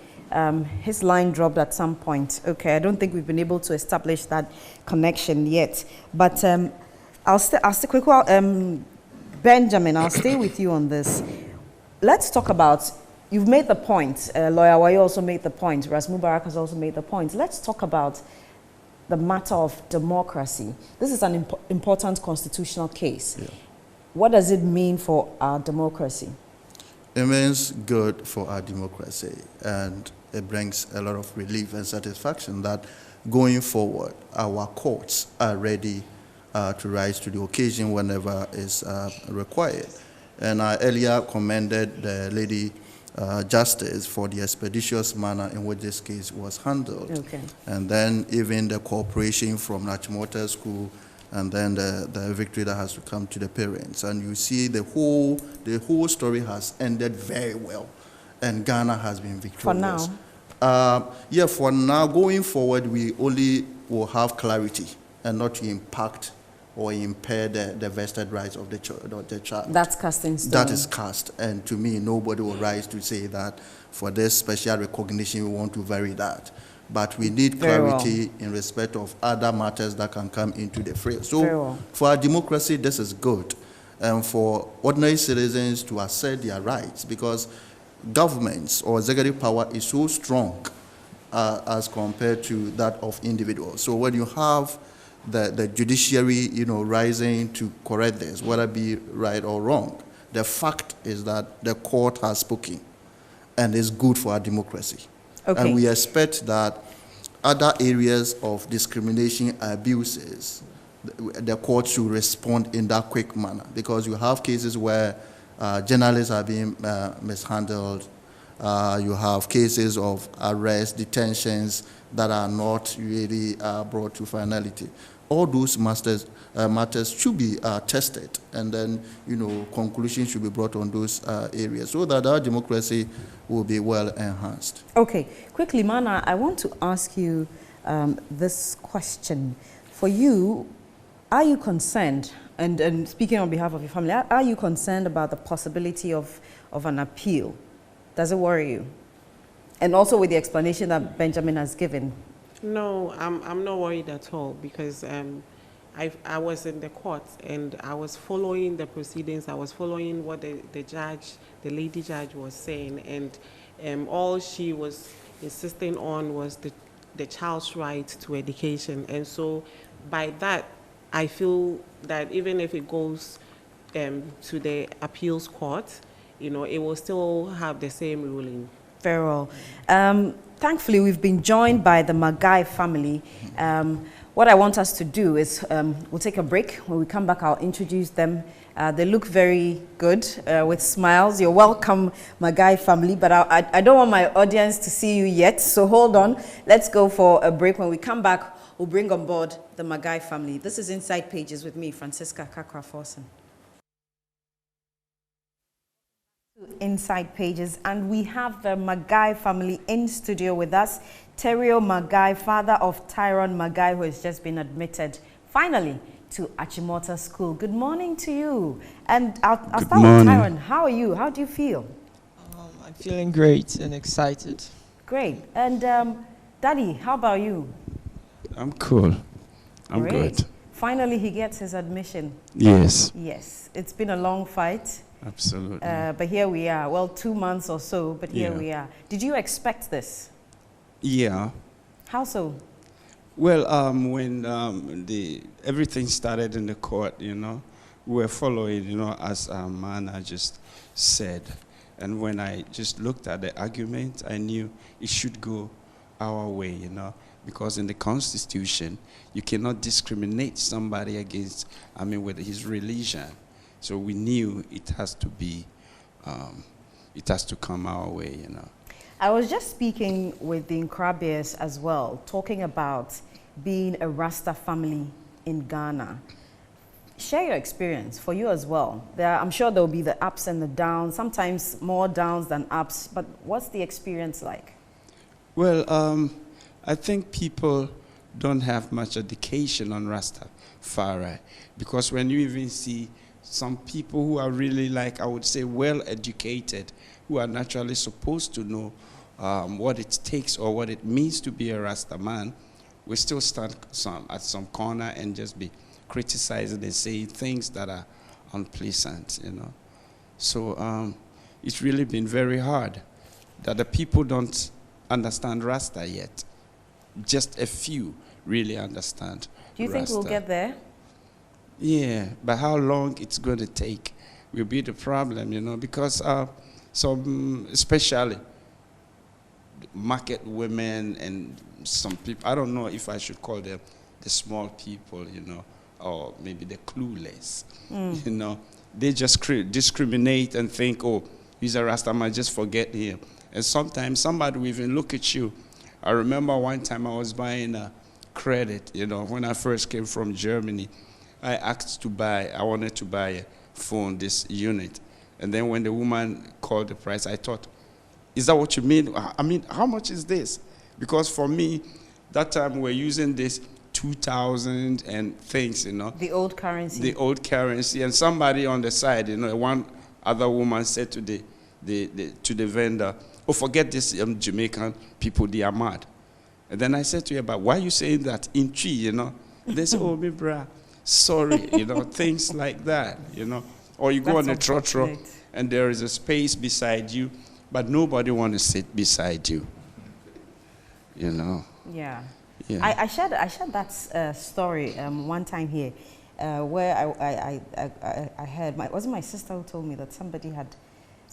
His line dropped at some point. Okay, I don't think we've been able to establish that connection yet. But I'll stay Kweku, Benjamin, I'll stay with you on this. Let's talk about, you've made the point, Lawyer Wayo also made the point, Ras Mubarak has also made the point. Let's talk about the matter of democracy. This is an important constitutional case. Yeah. What does it mean for our democracy? It means good for our democracy, and it brings a lot of relief and satisfaction that going forward, our courts are ready to rise to the occasion whenever is required. And I earlier commended the lady Justice for the expeditious manner in which this case was handled. Okay. And then even the cooperation from Achimota School, and then the victory that has to come to the parents. And you see the whole story has ended very well, and Ghana has been victorious. For now? Yeah, for now. Going forward, we only will have clarity and not to impact or impair the vested rights of the child. That's cast in stone. That is cast, and to me, nobody will rise to say that for this special recognition, we want to vary that. But we need clarity in respect of other matters that can come into the fray. So for our democracy, this is good. And for ordinary citizens to assert their rights, because governments or executive power is so strong as compared to that of individuals. So when you have the judiciary, rising to correct this, whether it be right or wrong, the fact is that the court has spoken, and it's good for our democracy. Okay. And we expect that other areas of discrimination, abuses, the court should respond in that quick manner, because you have cases where journalists are being mishandled. You have cases of arrest, detentions that are not really brought to finality. All those matters should be tested, and then conclusions should be brought on those areas, so that our democracy will be well enhanced. Okay, quickly, Mana, I want to ask you this question. For you, are you concerned, and speaking on behalf of your family, are you concerned about the possibility of an appeal? Does it worry you? And also with the explanation that Benjamin has given. No, I'm not worried at all, because I was in the court and I was following the proceedings. I was following what the lady judge was saying, and all she was insisting on was the child's right to education. And so by that, I feel that even if it goes to the appeals court, it will still have the same ruling. Very well. Thankfully, we've been joined by the Magai family. What I want us to do is we'll take a break. When we come back, I'll introduce them. They look very good with smiles. You're welcome, Magai family, but I don't want my audience to see you yet, so hold on. Let's go for a break. When we come back, we'll bring on board the Magai family. This is Inside Pages with me, Francisca Kakra-Forson. Inside Pages, and we have the Magai family in studio with us. Terrio Magai, father of Tyrone Magai, who has just been admitted finally to Achimota School. Good morning to you. And I'll start with Tyrone. How are you? How do you feel? I'm feeling great and excited. Great. And Daddy, how about you? I'm cool. I'm good. Finally, he gets his admission. Yes. Yes. It's been a long fight. Absolutely. But here we are. Well, 2 months or so, but here we are. Did you expect this? Yeah. How so? Well, when everything started in the court, we were following, as Mana just said. And when I just looked at the argument, I knew it should go our way, because in the Constitution, you cannot discriminate somebody against, with his religion. So we knew it has to be, it has to come our way, I was just speaking with the Nkrabias as well, talking about being a Rasta family in Ghana. Share your experience for you as well. I'm sure there will be the ups and the downs, sometimes more downs than ups, but what's the experience like? Well, I think people don't have much education on Rastafari, because when you even see some people who are really, like I would say, well educated, who are naturally supposed to know what it takes or what it means to be a Rasta man, we still stand at some corner and just be criticizing and saying things that are unpleasant, you know. So it's really been very hard that the people don't understand Rasta yet. Just a few really understand. Do you think we'll get there? Yeah, but how long it's going to take will be the problem, you know, because some, especially market women and some people, I don't know if I should call them the small people, you know, or maybe the clueless, you know. They just discriminate and think, oh, he's a Rastaman, just forget him. And sometimes somebody will even look at you. I remember one time I was buying a credit, you know, when I first came from Germany. I asked to buy, I wanted to buy a phone, this unit. And then when the woman called the price, I thought, is that what you mean? I mean, how much is this? Because for me, that time we're using this 2,000 and things, you know. The old currency. The old currency. And somebody on the side, you know, one other woman said to the vendor, oh, forget this Jamaican people, they are mad. And then I said to her, but why are you saying that in tree, you know? They said, oh, me brah, sorry, you know, things like that, you know. Or you go on a trotro and there is a space beside you, but nobody wants to sit beside you, you know. Yeah. Yeah. I shared that story one time here, where I heard, wasn't my sister who told me that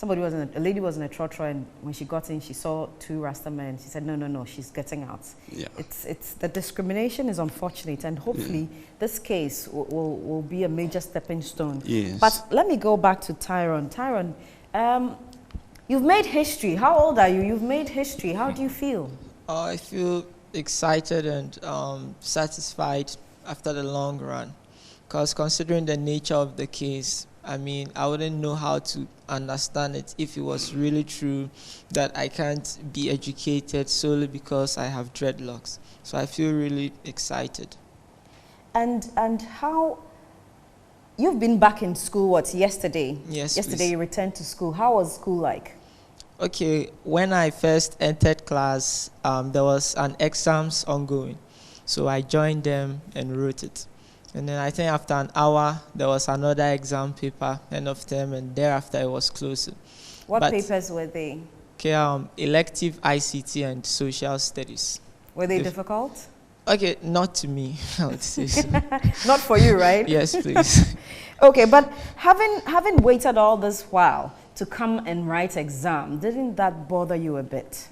a lady was in a trotro, and when she got in, she saw two Rasta men. She said, no, she's getting out. Yeah. It's the discrimination is unfortunate, and hopefully this case will be a major stepping stone. Yes. But let me go back to Tyrone. Tyrone, you've made history. How old are you? You've made history. How do you feel? I feel excited and satisfied after the long run, because considering the nature of the case, I mean, I wouldn't know how to understand it if it was really true that I can't be educated solely because I have dreadlocks. So I feel really excited. And how, you've been back in school, yesterday? Yes, yesterday please. You returned to school. How was school like? Okay, when I first entered class, there was an exams ongoing. So I joined them and wrote it. And then I think after an hour, there was another exam paper, end of term, and thereafter it was closed. What papers were they? Okay, elective ICT and social studies. Were they difficult? Okay, not to me, I would say so. Not for you, right? Yes, please. Okay, but having waited all this while to come and write exam, didn't that bother you a bit?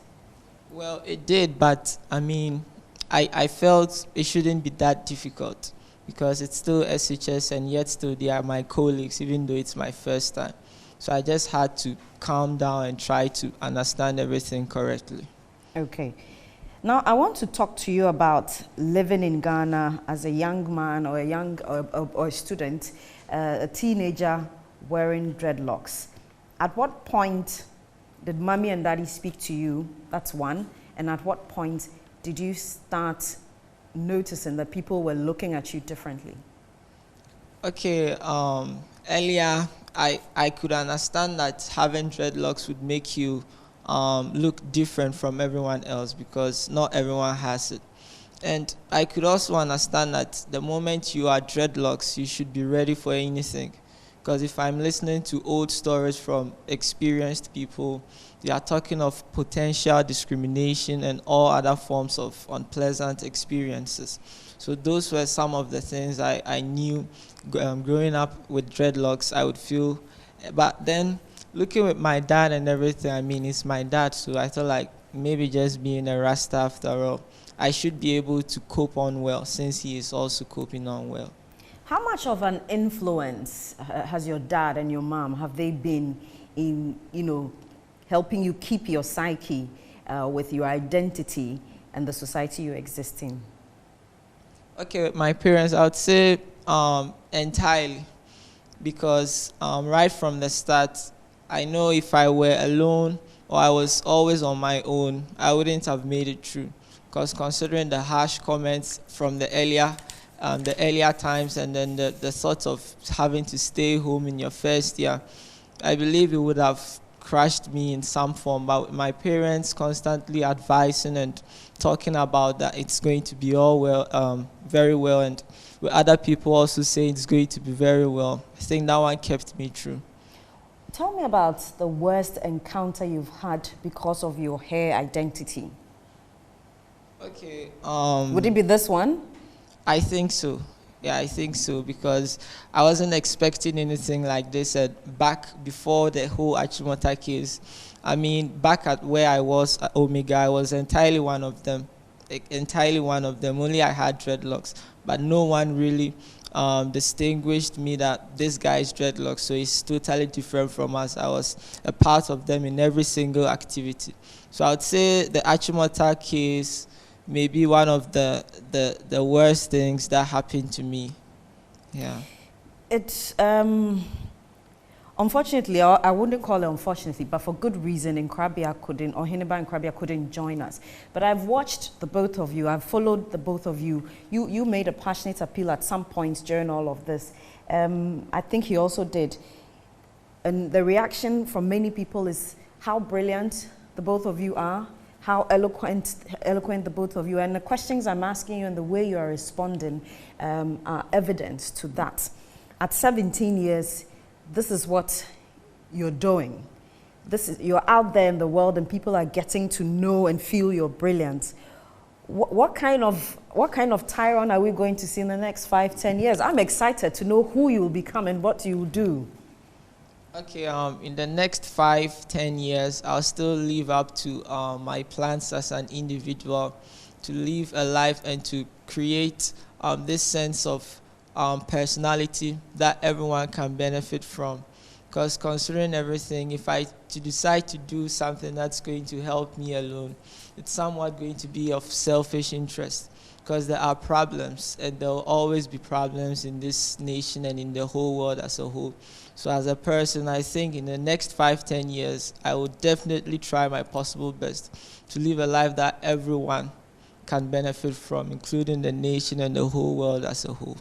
Well, it did, but I mean, I felt it shouldn't be that difficult, because it's still SHS and yet still they are my colleagues, even though it's my first time. So I just had to calm down and try to understand everything correctly. Okay. Now I want to talk to you about living in Ghana as a young man or a student, a teenager wearing dreadlocks. At what point did mommy and daddy speak to you? That's one. And at what point did you start noticing that people were looking at you differently? Okay, earlier I could understand that having dreadlocks would make you look different from everyone else, because not everyone has it. And I could also understand that the moment you are dreadlocks, you should be ready for anything. Because if I'm listening to old stories from experienced people, they are talking of potential discrimination and all other forms of unpleasant experiences. So those were some of the things I knew growing up with dreadlocks I would feel. But then looking with my dad and everything, I mean, it's my dad, so I thought like maybe just being a Rasta after all, I should be able to cope on well, since he is also coping on well. How much of an influence has your dad and your mom, have they been in, helping you keep your psyche with your identity and the society you exist in? Okay, with my parents, I would say entirely, because right from the start, I know if I were alone or I was always on my own, I wouldn't have made it through. Because considering the harsh comments from the earlier the earlier times, and then the thought of having to stay home in your first year, I believe it would have crushed me in some form. But my parents constantly advising and talking about that it's going to be all well, very well, and with other people also saying it's going to be very well, I think that one kept me true. Tell me about the worst encounter you've had because of your hair identity. Okay. Would it be this one? I think so. Yeah, I think so, because I wasn't expecting anything like this back before the whole Achimota case. I mean, back at where I was at Omega, I was entirely one of them. Entirely one of them. Only I had dreadlocks, but no one really distinguished me that this guy is dreadlocks, so he's totally different from us. I was a part of them in every single activity. So I would say the Achimota case may be one of the worst things that happened to me. Yeah. It's unfortunately, I wouldn't call it unfortunately, but for good reason, Oheneba and Krabia couldn't join us. But I've watched the both of you. I've followed the both of you. You made a passionate appeal at some points during all of this. I think he also did. And the reaction from many people is how brilliant the both of you are, how eloquent the both of you, and the questions I'm asking you and the way you are responding are evidence to that. At 17 years, this is what you're doing. You're out there in the world and people are getting to know and feel you're brilliant. What kind of Tyrone are we going to see in the next 5-10 years? I'm excited to know who you will become and what you will do. Okay, in the next 5-10 years, I'll still live up to my plans as an individual, to live a life and to create this sense of personality that everyone can benefit from. Because considering everything, if I decide to do something that's going to help me alone, it's somewhat going to be of selfish interest, because there are problems, and there will always be problems in this nation and in the whole world as a whole. So as a person, I think in the next 5-10 years, I will definitely try my possible best to live a life that everyone can benefit from, including the nation and the whole world as a whole.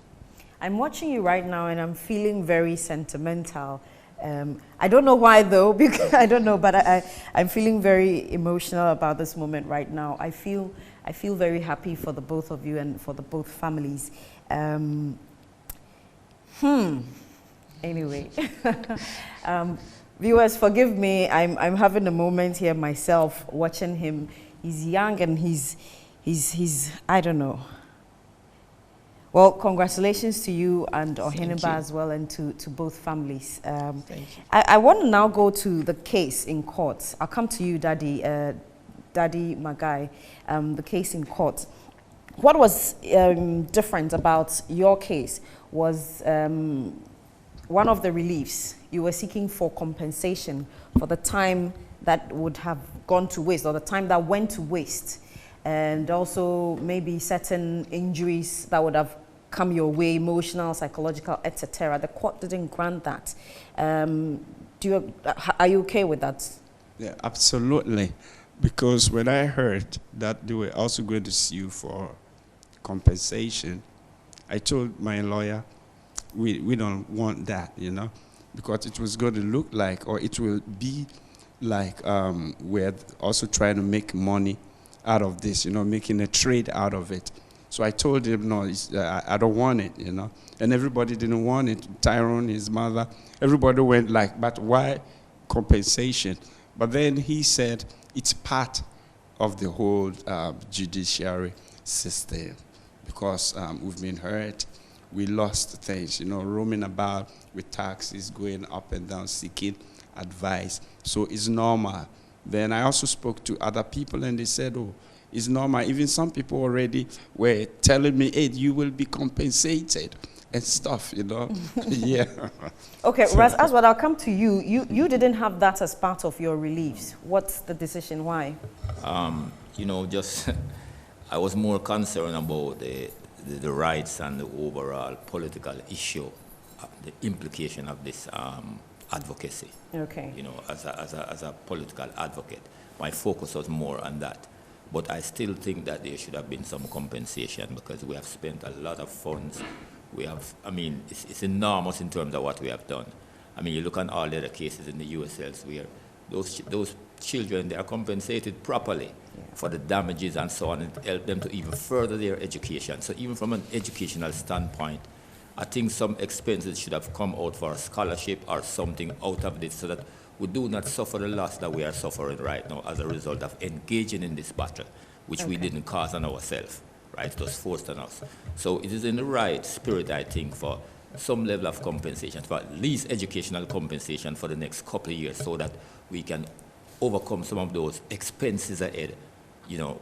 I'm watching you right now and I'm feeling very sentimental. I don't know why though, because I don't know, but I'm feeling very emotional about this moment right now. I feel very happy for the both of you and for the both families. Anyway, viewers, forgive me. I'm having a moment here myself, watching him. He's young and he's I don't know. Well, congratulations to you and Oheneba as well, and to both families. Thank you. I want to now go to the case in court. I'll come to you, Daddy Magai, the case in court. What was different about your case was one of the reliefs. You were seeking for compensation for the time that would have gone to waste, or the time that went to waste, and also maybe certain injuries that would have come your way, emotional, psychological, etc. The court didn't grant that. Are you okay with that? Yeah, absolutely. Because when I heard that they were also going to sue for compensation, I told my lawyer, we don't want that, you know, because it was going to look like, or it will be like we're also trying to make money out of this, you know, making a trade out of it. So I told him, no, I don't want it, you know. And everybody didn't want it. Tyrone, his mother, everybody went like, but why compensation? But then he said, it's part of the whole judiciary system, because we've been hurt. We lost things, you know, roaming about with taxis, going up and down, seeking advice. So it's normal. Then I also spoke to other people, and they said, oh, it's normal. Even some people already were telling me, hey, you will be compensated and stuff, you know. Yeah. Okay, so, Raz, as well, I'll come to you. You didn't have that as part of your reliefs. What's the decision? Why? You know, just I was more concerned about the rights and the overall political issue, the implication of this advocacy. Okay. You know, as a political advocate, my focus was more on that. But I still think that there should have been some compensation because we have spent a lot of funds. We have, I mean, it's enormous in terms of what we have done. I mean, you look at all the other cases in the USLs where those children, they are compensated properly for the damages and so on, and help them to even further their education. So even from an educational standpoint, I think some expenses should have come out for a scholarship or something out of this so that we do not suffer the loss that we are suffering right now as a result of engaging in this battle, which we didn't cause on ourselves, right? It was forced on us. So it is in the right spirit, I think, for some level of compensation, for at least educational compensation for the next couple of years so that we can overcome some of those expenses ahead, you know,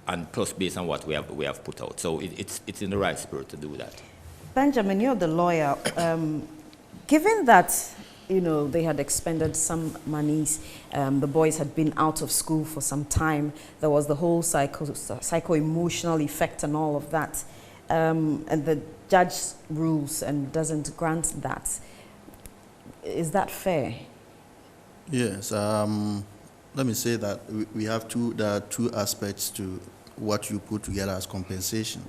and plus based on what we have put out. So it's in the right spirit to do that. Benjamin, you're the lawyer. Given that, you know, they had expended some monies, the boys had been out of school for some time, there was the whole psycho-emotional effect and all of that, and the judge rules and doesn't grant that. Is that fair? Yes. Let me say that there are two aspects to what you put together as compensation.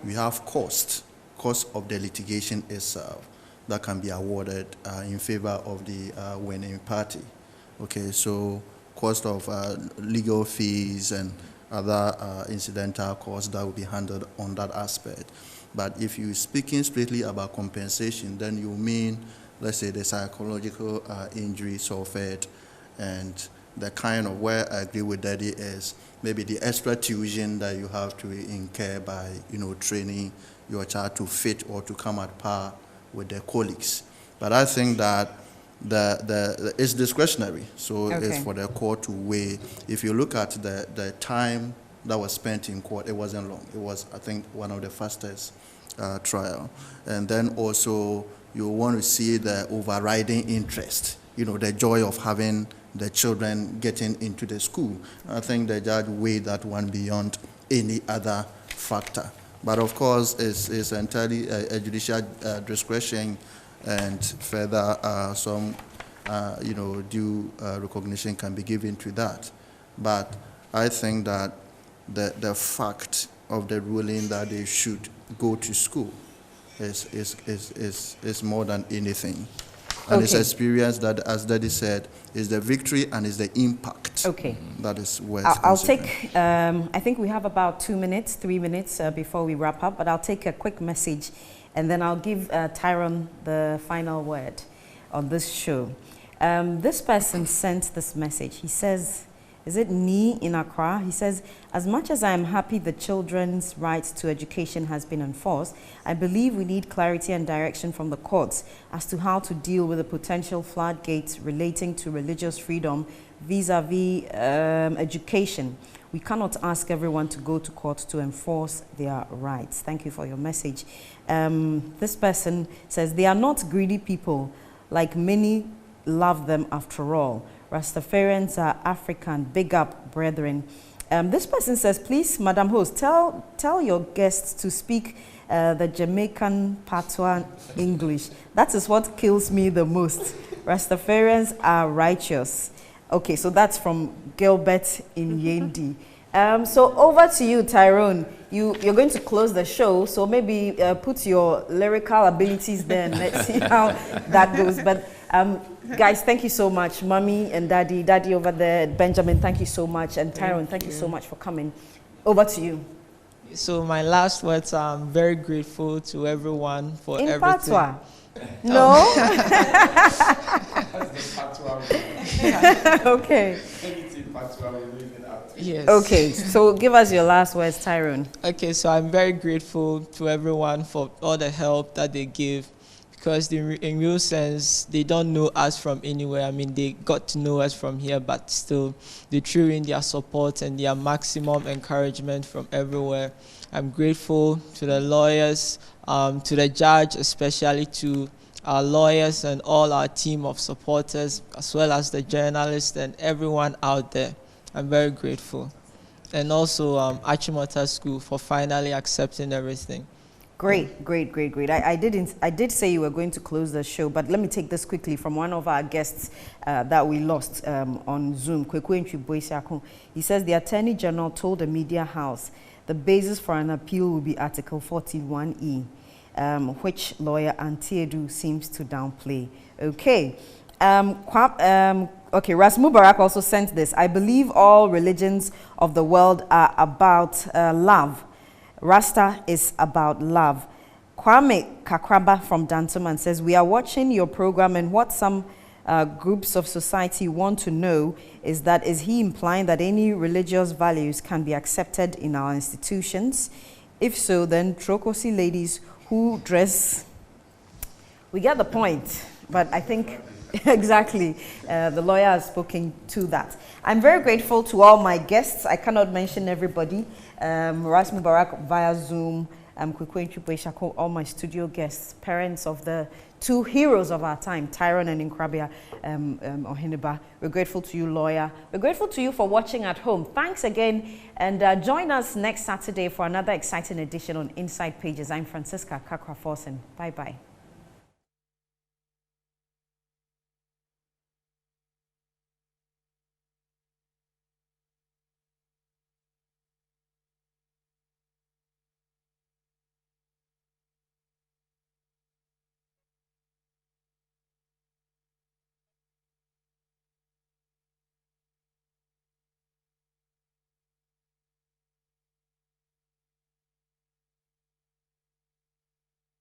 We have cost of the litigation itself that can be awarded in favor of the winning party. Okay, so cost of legal fees and other incidental costs that will be handled on that aspect. But if you're speaking strictly about compensation, then you mean, let's say, the psychological injury suffered, and the kind of where I agree with Daddy is maybe the extra tuition that you have to incur by, you know, training your child to fit or to come at par with their colleagues. But I think that it's discretionary, so it's for the court to weigh. If you look at the time that was spent in court, it wasn't long. It was, I think, one of the fastest trial. And then also you want to see the overriding interest, you know, the joy of having the children getting into the school. I think the judge weighed that one beyond any other factor. But of course, it's entirely a judicial discretion, and further some, you know, due recognition can be given to that. But I think that the fact of the ruling that they should go to school is more than anything. And it's experience that, as Daddy said, is the victory and is the impact. Okay. That is where I'll take, I think we have about 2 minutes, 3 minutes before we wrap up, but I'll take a quick message and then I'll give Tyrone the final word on this show. This person sent this message. He says, is it Ni in Accra? He says, as much as I am happy the children's right to education has been enforced, I believe we need clarity and direction from the courts as to how to deal with the potential floodgates relating to religious freedom vis-a-vis education. We cannot ask everyone to go to court to enforce their rights. Thank you for your message. This person says, they are not greedy people, like many love them after all. Rastafarians are African. Big up, brethren. This person says, please, Madam Host, tell your guests to speak the Jamaican patois English. That is what kills me the most. Rastafarians are righteous. Okay, so that's from Gilbert in Yendi. So over to you, Tyrone. You're going to close the show, so maybe put your lyrical abilities there and let's see how that goes. But guys, thank you so much. Mommy and Daddy over there, Benjamin, thank you so much. And Tyrone, thank you so much for coming. Over to you. So my last words, I'm very grateful to everyone for everything. Patois? No? Okay. Yes. Okay, so give us your last words, Tyrone. Okay, so I'm very grateful to everyone for all the help that they give, because in real sense, they don't know us from anywhere. I mean, they got to know us from here, but still, they threw in their support and their maximum encouragement from everywhere. I'm grateful to the lawyers, to the judge, especially to our lawyers and all our team of supporters, as well as the journalists and everyone out there. I'm very grateful. And also Achimota School for finally accepting everything. Great, great, great, great. I did say you were going to close the show, but let me take this quickly from one of our guests that we lost on Zoom. He says the Attorney General told the media house the basis for an appeal will be Article 41E, which lawyer Antiedu seems to downplay. Okay. Okay, Ras Mubarak also sent this. I believe all religions of the world are about love. Rasta is about love. Kwame Kakraba from Dantoman says, we are watching your program, and what some groups of society want to know is that, is he implying that any religious values can be accepted in our institutions? If so, then Trokosi ladies who dress... We get the point, but I think... Exactly. The lawyer has spoken to that. I'm very grateful to all my guests. I cannot mention everybody. Ras Mubarak via Zoom, all my studio guests, parents of the two heroes of our time, Tyrone and Nkrabea Oheneba. We're grateful to you, lawyer. We're grateful to you for watching at home. Thanks again, and join us next Saturday for another exciting edition on Inside Pages. I'm Francisca Kakra-Forsen. Bye-bye.